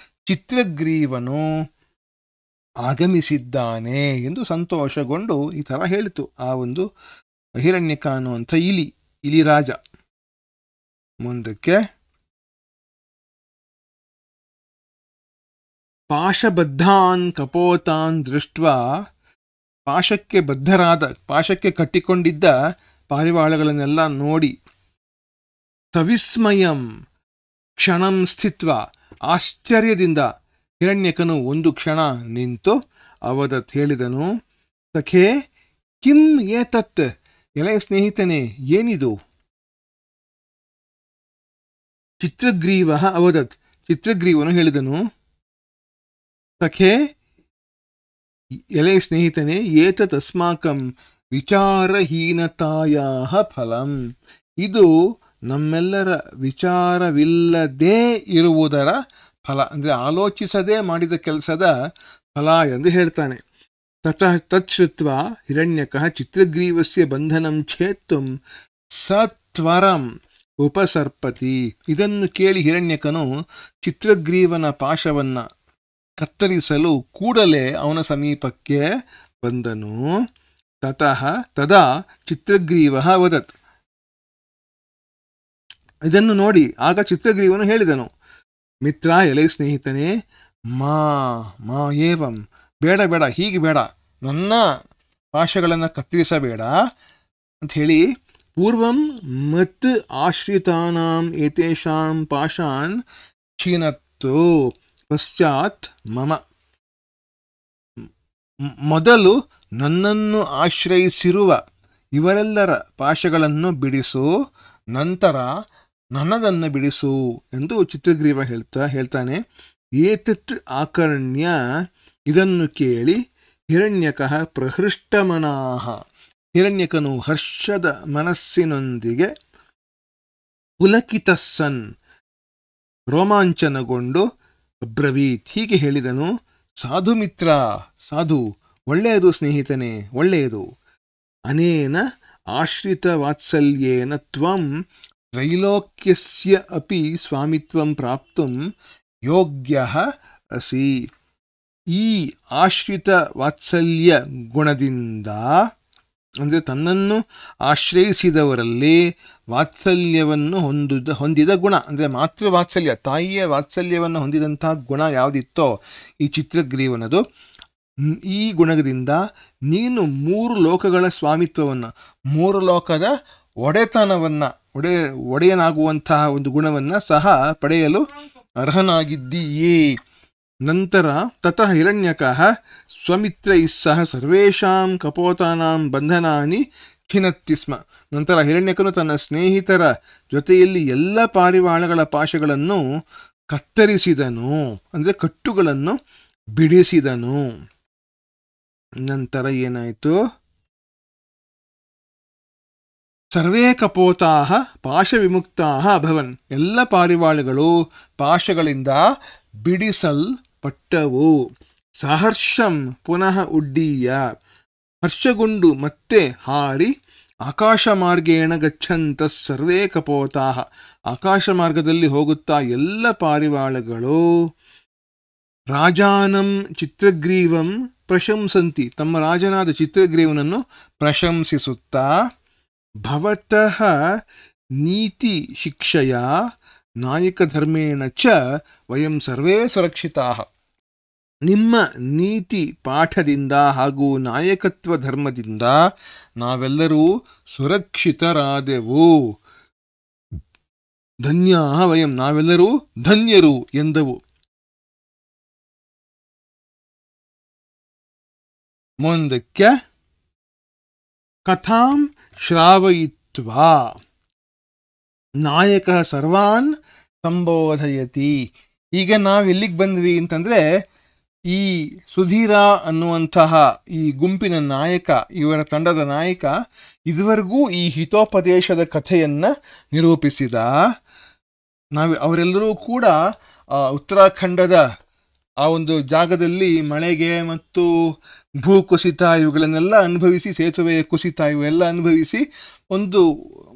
[SPEAKER 1] ಚಿತ್ರಗ್ರೀವನು ಆಗಮಿಸಿದ್ದಾನೆ ಎಂದು ಸಂತೋಷಗೊಂಡು ಈ ಥರ ಹೇಳಿತು ಆ ಒಂದು ಹಿರಣ್ಯಕ ಅನ್ನುವಂಥ ಇಲಿರಾಜ. ಮುಂದಕ್ಕೆ, ಪಾಶಬದ್ಧಾನ್ ಕಪೋತಾನ್ ದೃಷ್ಟ, ಪಾಶಕ್ಕೆ ಕಟ್ಟಿಕೊಂಡಿದ್ದ ಪಾರಿವಾಳಗಳನ್ನೆಲ್ಲ ನೋಡಿ, ಸವಿಸ್ಮಯಂ ಕ್ಷಣಂ ಸ್ಥಿತ್ವ, ಆಶ್ಚರ್ಯದಿಂದ ಹಿರಣ್ಯಕನು ಒಂದು ಕ್ಷಣ ನಿಂತು ಅವದತ್ ಹೇಳಿದನು, ಸಖೇ ಕಿಂ ಏತತ್, ಎಲೆಯ ಸ್ನೇಹಿತನೇ ಏನಿದು. ಚಿತ್ರಗ್ರೀವ ಅವದತ್, ಚಿತ್ರಗ್ರೀವನು ಹೇಳಿದನು, ಸಖೇ ಎಲೆಯ ಸ್ನೇಹಿತನೇ, ಏತತ್ ಅಸ್ಮಾಕಂ ವಿಚಾರಹೀನತಾಯಾ ಫಲಂ, ಇದು ನಮ್ಮೆಲ್ಲರ ವಿಚಾರವಿಲ್ಲದೇ ಇರುವುದರ ಫಲ, ಅಂದರೆ ಆಲೋಚಿಸದೆ ಮಾಡಿದ ಕೆಲಸದ ಫಲ ಎಂದು ಹೇಳ್ತಾನೆ. ತಚ್ಛ್ರುತ್ವ ಹಿರಣ್ಯಕಃ ಚಿತ್ರಗ್ರೀವಸ್ಯ ಬಂಧನಂ ಛೇತ್ತುಂ ಸತ್ವರಂ ಉಪಸರ್ಪತಿ. ಇದನ್ನು ಕೇಳಿ ಹಿರಣ್ಯಕನು ಚಿತ್ರಗ್ರೀವನ ಪಾಶವನ್ನು ಕತ್ತರಿಸಲು ಕೂಡಲೇ ಅವನ ಸಮೀಪಕ್ಕೆ ಬಂದನು. ತದಾ ಚಿತ್ರಗ್ರೀವ ವದತ್, ಇದನ್ನು ನೋಡಿ ಆಗ ಚಿತ್ರಗ್ರೀವನು ಹೇಳಿದನು, ಮಿತ್ರ ಎಲೆ ಸ್ನೇಹಿತನೇ, ಮಾ ಏವಂ, ಬೇಡ ಹೀಗೆ ಬೇಡ, ನನ್ನ ಪಾಶಗಳನ್ನು ಕತ್ತರಿಸಬೇಡ ಅಂತ ಹೇಳಿ, ಪೂರ್ವಂ ಮತ್ ಆಶ್ರಿತಾನಾಂ ಏತೇಷಾಂ ಪಾಶಾನ್ ಛೀನತ್ತು ಪಶ್ಚಾತ್ ಮಮ, ಮೊದಲು ನನ್ನನ್ನು ಆಶ್ರಯಿಸಿರುವ ಇವರೆಲ್ಲರ ಪಾಶಗಳನ್ನು ಬಿಡಿಸು, ನಂತರ ನನ್ನದನ್ನು ಬಿಡಿಸು ಎಂದು ಚಿತ್ರಗ್ರೀವ ಹೇಳ್ತಾನೆ. ಏತತ್ ಆಕರ್ಣ್ಯ, ಇದನ್ನು ಕೇಳಿ ಹಿರಣ್ಯಕಃ ಪ್ರಹೃಷ್ಟಮನಾಹ, ಹಿರಣ್ಯಕನು ಹರ್ಷದ ಮನಸ್ಸಿನೊಂದಿಗೆ ಪುಲಕಿತಸ್ಸನ್, ರೋಮಾಂಚನಗೊಂಡು ಅಬ್ರವೀತ್, ಹೀಗೆ ಹೇಳಿದನು, ಸಾಧು ಮಿತ್ರ, ಸಾಧು, ಒಳ್ಳೆಯದು ಸ್ನೇಹಿತನೇ, ಒಳ್ಳೆಯದು. ಅನೇನ ಆಶ್ರಿತ ವಾತ್ಸಲ್ಯೇನ ತ್ವಂ ತ್ರೈಲೋಕ್ಯಸ್ಯ ಅಪಿ ಸ್ವಾಮಿತ್ವಂ ಪ್ರಾಪ್ತುಂ ಯೋಗ್ಯಃ ಅಸಿ. ಈ ಆಶ್ರಿತ ವಾತ್ಸಲ್ಯ ಗುಣದಿಂದ, ಅಂದರೆ ತನ್ನನ್ನು ಆಶ್ರಯಿಸಿದವರಲ್ಲಿ ವಾತ್ಸಲ್ಯವನ್ನು ಹೊಂದಿದ ಗುಣ, ಅಂದರೆ ಮಾತೃ ವಾತ್ಸಲ್ಯ, ತಾಯಿಯ ವಾತ್ಸಲ್ಯವನ್ನು ಹೊಂದಿದಂತಹ ಗುಣ ಯಾವುದಿತ್ತೋ ಈ ಚಿತ್ರಗ್ರೀವನದು, ಈ ಗುಣದಿಂದ ನೀನು 3 ಲೋಕಗಳ ಸ್ವಾಮಿತ್ವವನ್ನು, 3 ಲೋಕದ ಒಡೆತನವನ್ನು, ಒಡೆಯನಾಗುವಂತಹ ಒಂದು ಗುಣವನ್ನು ಸಹ ಪಡೆಯಲು ಅರ್ಹನಾಗಿದ್ದೀಯೇ. ನಂತರ ತತಃ ಹಿರಣ್ಯಕಃ ಸ್ವಮಿತ್ರೈಃ ಸಹ ಸರ್ವೇಷಾಂ ಕಪೋತಾನಾಂ ಬಂಧನಾನಿ ಖಿನತ್ತಿ ಸ್ಮ. ನಂತರ ಹಿರಣ್ಯಕನು ತನ್ನ ಸ್ನೇಹಿತರ ಜೊತೆಯಲ್ಲಿ ಎಲ್ಲ ಪಾರಿವಾಳಗಳ ಪಾಶಗಳನ್ನು ಕತ್ತರಿಸಿದನು, ಅಂದರೆ ಕಟ್ಟುಗಳನ್ನು ಬಿಡಿಸಿದನು. ನಂತರ ಏನಾಯಿತು? ಸರ್ವೇ ಕಪೋತಾಹ ಪಾಶವಿಮುಕ್ತಾಹ ಅಭವನ್. ಎಲ್ಲ ಪಾರಿವಾಳಗಳು ಪಾಶಗಳಿಂದ ಬಿಡಿಸಲ್ಪಟ್ಟವು. ಸಹರ್ಷಂ ಪುನಃ ಉಡ್ಡೀಯ. ಹರ್ಷಗೊಂಡು ಮತ್ತೆ ಹಾರಿ ಆಕಾಶ ಮಾರ್ಗೇಣ ಗಚ್ಚಂತ ಸರ್ವೇ ಕಪೋತಾಹ. ಆಕಾಶ ಮಾರ್ಗದಲ್ಲಿ ಹೋಗುತ್ತಾ ಎಲ್ಲ ಪಾರಿವಾಳಗಳು ರಾಜಾನಂ ಚಿತ್ರಗ್ರೀವಂ ಪ್ರಶಂಸಂತಿ. ತಮ್ಮ ರಾಜನಾದ ಚಿತ್ರಗ್ರೀವನನ್ನು ಪ್ರಶಂಸಿಸುತ್ತಾ ಭವತಃ ನೀತಿ ಶಿಕ್ಷೆಯ ನಾಯಕಧರ್ಮೇಣ ಚ ವಯಂ ಸರ್ವೇ ಸುರಕ್ಷಿತಾಃ. ನಿಮ್ಮ ನೀತಿ ಪಾಠದಿಂದ ಹಾಗೂ ನಾಯಕತ್ವ ಧರ್ಮದಿಂದ ನಾವೆಲ್ಲರೂ ಸುರಕ್ಷಿತರಾದೆವು. ಧನ್ಯಾಃ ವಯಂ, ನಾವೆಲ್ಲರೂ ಧನ್ಯರು ಎಂದವು. ಮುಂದಕ್ಕೆ ಕಥಾಂ ಶ್ರಾವಯಿತ್ವಾ ನಾಯಕ ಸರ್ವಾನ್ ಸಂಬೋಧಯತಿ. ಈಗ ನಾವು ಎಲ್ಲಿಗೆ ಬಂದ್ವಿ ಅಂತಂದರೆ, ಈ ಸುಧೀರ ಅನ್ನುವಂತಹ ಈ ಗುಂಪಿನ ನಾಯಕ, ಇವರ ತಂಡದ ನಾಯಕ ಇದುವರೆಗೂ ಈ ಹಿತೋಪದೇಶದ ಕಥೆಯನ್ನು ನಿರೂಪಿಸಿದ. ಅವರೆಲ್ಲರೂ ಕೂಡ ಉತ್ತರಾಖಂಡದ ಆ ಒಂದು ಜಾಗದಲ್ಲಿ ಮಳೆಗೆ ಮತ್ತು ಭೂಕುಸಿತ ಇವುಗಳನ್ನೆಲ್ಲ ಅನುಭವಿಸಿ, ಸೇತುವೆಯ ಕುಸಿತ ಇವೆಲ್ಲ ಅನುಭವಿಸಿ ಒಂದು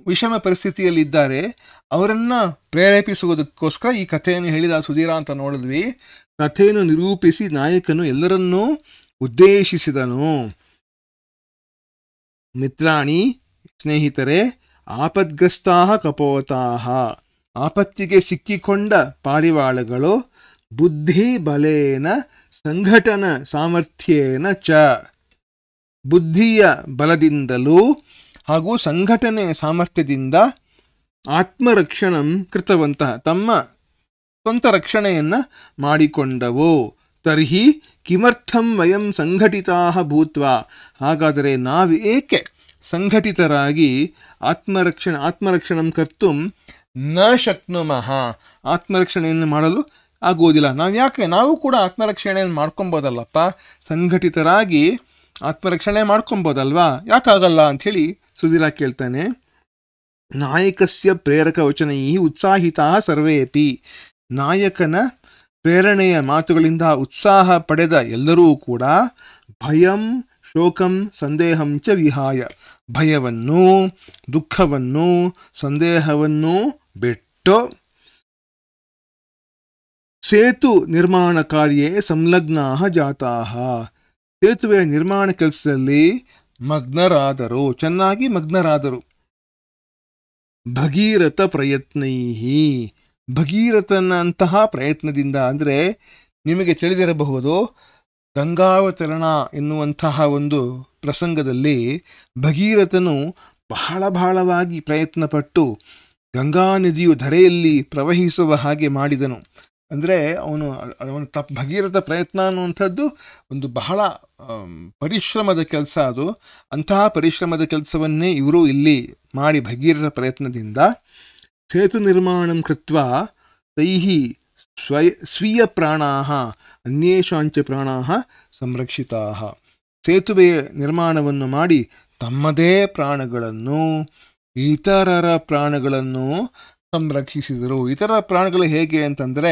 [SPEAKER 1] ವಿಷಮ ಪರಿಸ್ಥಿತಿಯಲ್ಲಿದ್ದಾರೆ. ಅವರನ್ನು ಪ್ರೇರೇಪಿಸುವುದಕ್ಕೋಸ್ಕರ ಈ ಕಥೆಯನ್ನು ಹೇಳಿದ ಸುಧೀರ ಅಂತ ನೋಡಿದ್ವಿ. ಕಥೆಯನ್ನು ನಿರೂಪಿಸಿ ನಾಯಕನು ಎಲ್ಲರನ್ನೂ ಉದ್ದೇಶಿಸಿದನು. ಮಿತ್ರಾಣಿ, ಸ್ನೇಹಿತರೆ, ಆಪದ್ಗ್ರಸ್ತಾ ಕಪೋತಾಹ, ಆಪತ್ತಿಗೆ ಸಿಕ್ಕಿಕೊಂಡ ಪಾರಿವಾಳಗಳು ಬುದ್ಧಿ ಬಲೇನ ಸಂಘಟನ ಸಾಮರ್ಥ್ಯೇನ ಚ, ಬುದ್ಧಿಯ ಬಲದಿಂದಲೂ ಹಾಗೂ ಸಂಘಟನೆ ಸಾಮರ್ಥ್ಯದಿಂದ ಆತ್ಮರಕ್ಷಣಂ ಕೃತವಂತಹ, ತಮ್ಮ ಸ್ವಂತ ರಕ್ಷಣೆಯನ್ನು ಮಾಡಿಕೊಂಡವು. ತರ್ಹಿ ಕಿಮರ್ಥಂ ವಯಂ ಸಂಘಟಿತಾಃ ಭೂತ್ವಾ, ಹಾಗಾದರೆ ನಾವು ಏಕೆ ಸಂಘಟಿತರಾಗಿ ಆತ್ಮರಕ್ಷಣಂ ಕರ್ತುಂ ನ ಶಕ್ನುಮಃ, ಆತ್ಮರಕ್ಷಣೆಯನ್ನು ಮಾಡಲು ಆಗುವುದಿಲ್ಲ. ನಾವು ಕೂಡ ಆತ್ಮರಕ್ಷಣೆಯನ್ನು ಮಾಡ್ಕೊಬೋದಲ್ಲಪ್ಪ, ಸಂಘಟಿತರಾಗಿ ಆತ್ಮರಕ್ಷಣೆ ಮಾಡ್ಕೊಬೋದಲ್ವಾ, ಯಾಕಾಗಲ್ಲ ಅಂಥೇಳಿ ಸುಧೀರ ಕೇಳ್ತಾನೆ. ನಾಯಕಸ್ಯ ಪ್ರೇರಕ ವಚನೈ ಉತ್ಸಾಹಿತಾ ಸರ್ವೇಪಿ, ನಾಯಕನ ಪ್ರೇರಣೆಯ ಮಾತುಗಳಿಂದ ಉತ್ಸಾಹ ಪಡೆದ ಎಲ್ಲರೂ ಕೂಡ ಭಯಂ ಶೋಕಂ ಸಂದೇಹಂ ಚ ವಿಹಾಯ, ಭಯವನ್ನು ದುಃಖವನ್ನು ಸಂದೇಹವನ್ನು ಬಿಟ್ಟು ಸೇತು ನಿರ್ಮಾಣ ಕಾರ್ಯೇ ಸಂಲಗ್ನಾಃ ಜಾತಾಃ, ಸೇತುವೆಯ ನಿರ್ಮಾಣ ಕೆಲಸದಲ್ಲಿ ಮಗ್ನರಾದರು, ಚೆನ್ನಾಗಿ ಮಗ್ನರಾದರು. ಭಗೀರಥ ಪ್ರಯತ್ನೈಹಿ, ಭಗೀರಥನಂತಹ ಪ್ರಯತ್ನದಿಂದ, ಅಂದರೆ ನಿಮಗೆ ತಿಳಿದಿರಬಹುದು, ಗಂಗಾವತರಣ ಎನ್ನುವಂತಹ ಒಂದು ಪ್ರಸಂಗದಲ್ಲಿ ಭಗೀರಥನು ಬಹಳವಾಗಿ ಪ್ರಯತ್ನಪಟ್ಟು ಗಂಗಾ ನದಿಯು ಧರೆಯಲ್ಲಿ ಪ್ರವಹಿಸುವ ಹಾಗೆ ಮಾಡಿದನು. ಅಂದರೆ ಅವನು ಭಗೀರಥ ಪ್ರಯತ್ನ ಅನ್ನುವಂಥದ್ದು ಒಂದು ಬಹಳ ಪರಿಶ್ರಮದ ಕೆಲಸ. ಅದು ಅಂತಹ ಪರಿಶ್ರಮದ ಕೆಲಸವನ್ನೇ ಇವರು ಇಲ್ಲಿ ಮಾಡಿ ಭಗೀರಥ ಪ್ರಯತ್ನದಿಂದ ಸೇತು ನಿರ್ಮಾಣಂ ಕೃತ್ವಾ ತೈಹಿ ಸ್ವೀಯ ಪ್ರಾಣಾಃ ಅನ್ಯೇಷಾಂಚ ಪ್ರಾಣಾಃ ಸಂರಕ್ಷಿತಾಃ, ಸೇತುವೆಯ ನಿರ್ಮಾಣವನ್ನು ಮಾಡಿ ತಮ್ಮದೇ ಪ್ರಾಣಗಳನ್ನು ಇತರರ ಪ್ರಾಣಗಳನ್ನು ಸಂರಕ್ಷಿಸಿದರು. ಇತರ ಪ್ರಾಣಗಳು ಹೇಗೆ ಅಂತಂದರೆ,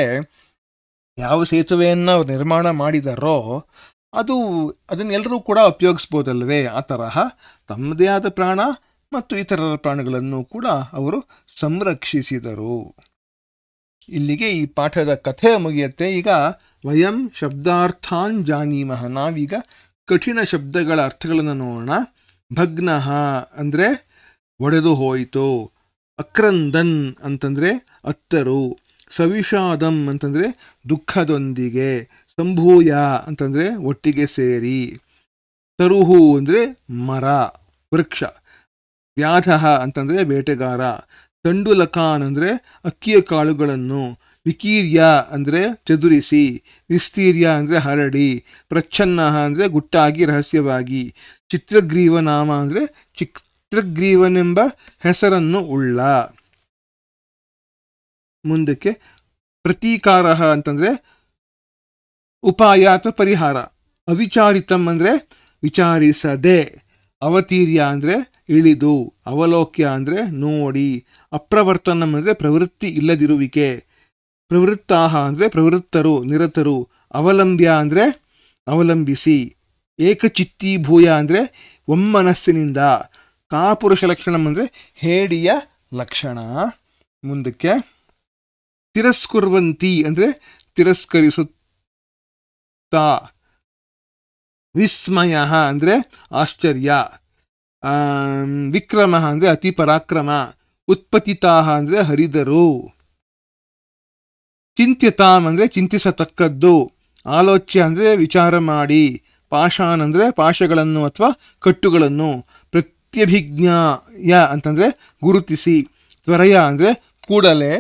[SPEAKER 1] ಯಾವ ಸೇತುವೆಯನ್ನು ಅವರು ನಿರ್ಮಾಣ ಮಾಡಿದಾರೋ ಅದನ್ನೆಲ್ಲರೂ ಕೂಡ ಉಪಯೋಗಿಸ್ಬೋದಲ್ವೇ, ಆ ತರಹ ತಮ್ಮದೇ ಆದ ಪ್ರಾಣ ಮತ್ತು ಇತರರ ಪ್ರಾಣಗಳನ್ನು ಕೂಡ ಅವರು ಸಂರಕ್ಷಿಸಿದರು. ಇಲ್ಲಿಗೆ ಈ ಪಾಠದ ಕಥೆ ಮುಗಿಯುತ್ತೆ. ಈಗ ವಯಂ ಶಬ್ದಾರ್ಥಾನ್ ಜಾನೀಮಃ, ನಾವೀಗ ಕಠಿಣ ಶಬ್ದಗಳ ಅರ್ಥಗಳನ್ನು ನೋಡೋಣ. ಭಗ್ನಃ ಅಂದರೆ ಒಡೆದು ಹೋಯಿತು, ಅಕ್ರಂದನ್ ಅಂತಂದರೆ ಅತ್ತರು, ಸವಿಷಾದಂ ಅಂತಂದರೆ ದುಃಖದೊಂದಿಗೆ, ಸಂಭೂಯ ಅಂತಂದರೆ ಒಟ್ಟಿಗೆ ಸೇರಿ, ತರುಹು ಅಂದರೆ ಮರ ವೃಕ್ಷ, ವ್ಯಾಧಃ ಅಂತಂದರೆ ಬೇಟೆಗಾರ, ತಂಡುಲಕಾನ್ ಅಂದರೆ ಅಕ್ಕಿಯ ಕಾಳುಗಳನ್ನು, ವಿಕೀರ್ಯ ಅಂದರೆ ಚದುರಿಸಿ, ವಿಸ್ತೀರ್ಯ ಅಂದರೆ ಹರಡಿ, ಪ್ರಚ್ಛನ್ನ ಅಂದರೆ ಗುಟ್ಟಾಗಿ ರಹಸ್ಯವಾಗಿ, ಚಿತ್ರಗ್ರೀವನಾಮ ಅಂದರೆ ಚಿತ್ರಗ್ರೀವನೆಂಬ ಹೆಸರನ್ನು ಉಳ್ಳ. ಮುಂದಕ್ಕೆ ಪ್ರತೀಕಾರ ಅಂತಂದರೆ ಉಪಾಯ ಅಥವಾ ಪರಿಹಾರ. ಅವಿಚಾರಿತಂ ಅಂದರೆ ವಿಚಾರಿಸದೆ, ಅವತೀರ್ಯ ಅಂದರೆ ಇಳಿದು, ಅವಲೋಕ್ಯ ಅಂದರೆ ನೋಡಿ, ಅಪ್ರವರ್ತನಂ ಅಂದರೆ ಪ್ರವೃತ್ತಿ ಇಲ್ಲದಿರುವಿಕೆ, ಪ್ರವೃತ್ತಾಹ ಅಂದರೆ ಪ್ರವೃತ್ತರು ನಿರತರು, ಅವಲಂಬ್ಯ ಅಂದರೆ ಅವಲಂಬಿಸಿ, ಏಕಚಿತ್ತೀಭೂಯ ಅಂದರೆ ಒಮ್ಮನಸ್ಸಿನಿಂದ, ಕಾಪುರುಷ ಲಕ್ಷಣಂ ಅಂದರೆ ಹೇಡಿಯ ಲಕ್ಷಣ. ಮುಂದಕ್ಕೆ ತಿರಸ್ಕುರ್ವಂತಿ ಅಂದರೆ ತಿರಸ್ಕರಿಸುತ್ತಾ, ವಿಸ್ಮಯ ಅಂದರೆ ಆಶ್ಚರ್ಯ, ವಿಕ್ರಮ ಅಂದರೆ ಅತಿ ಪರಾಕ್ರಮ, ಉತ್ಪತಿತಾಹ ಅಂದರೆ ಹರಿದರು, ಚಿಂತ್ಯತಾಂ ಅಂದರೆ ಚಿಂತಿಸತಕ್ಕದ್ದು, ಆಲೋಚ್ಯ ಅಂದರೆ ವಿಚಾರ ಮಾಡಿ, ಪಾಷಾನ್ ಅಂದರೆ ಪಾಶಗಳನ್ನು ಅಥವಾ ಕಟ್ಟುಗಳನ್ನು, ಪ್ರತ್ಯಭಿಜ್ಞಾಯ ಅಂತಂದರೆ ಗುರುತಿಸಿ, ತ್ವರಯ ಅಂದರೆ ಕೂಡಲೇ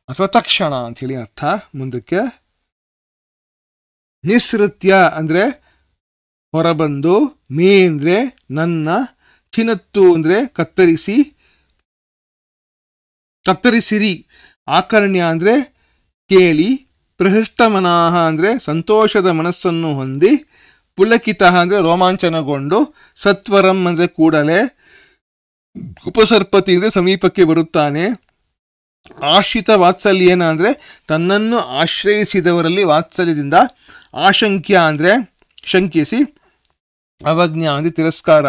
[SPEAKER 1] ಅಥವಾ ತಕ್ಷಣ ಅಂಥೇಳಿ ಅರ್ಥ. ಮುಂದಕ್ಕೆ ನಿಸೃತ್ಯ ಅಂದರೆ ಹೊರಬಂದು, ಮೇ ಅಂದರೆ ನನ್ನ, ಚಿನತ್ತು ಅಂದರೆ ಕತ್ತರಿಸಿರಿ, ಆಕರ್ಣ್ಯ ಅಂದರೆ ಕೇಳಿ, ಪ್ರಹೃಷ್ಟಮನಾಹ ಅಂದರೆ ಸಂತೋಷದ ಮನಸ್ಸನ್ನು ಹೊಂದಿ, ಪುಲಕಿತ ಅಂದರೆ ರೋಮಾಂಚನಗೊಂಡು, ಸತ್ವರಂ ಅಂದರೆ ಕೂಡಲೇ, ಉಪಸರ್ಪತಿ ಅಂದರೆ ಸಮೀಪಕ್ಕೆ ಬರುತ್ತಾನೆ, ಆಶ್ರಿತ ವಾತ್ಸಲ್ಯನ ಅಂದರೆ ತನ್ನನ್ನು ಆಶ್ರಯಿಸಿದವರಲ್ಲಿ ವಾತ್ಸಲ್ಯದಿಂದ, ಆಶಂಕ್ಯ ಅಂದರೆ ಶಂಕಿಸಿ, ಅವಜ್ಞ ಅಂದರೆ ತಿರಸ್ಕಾರ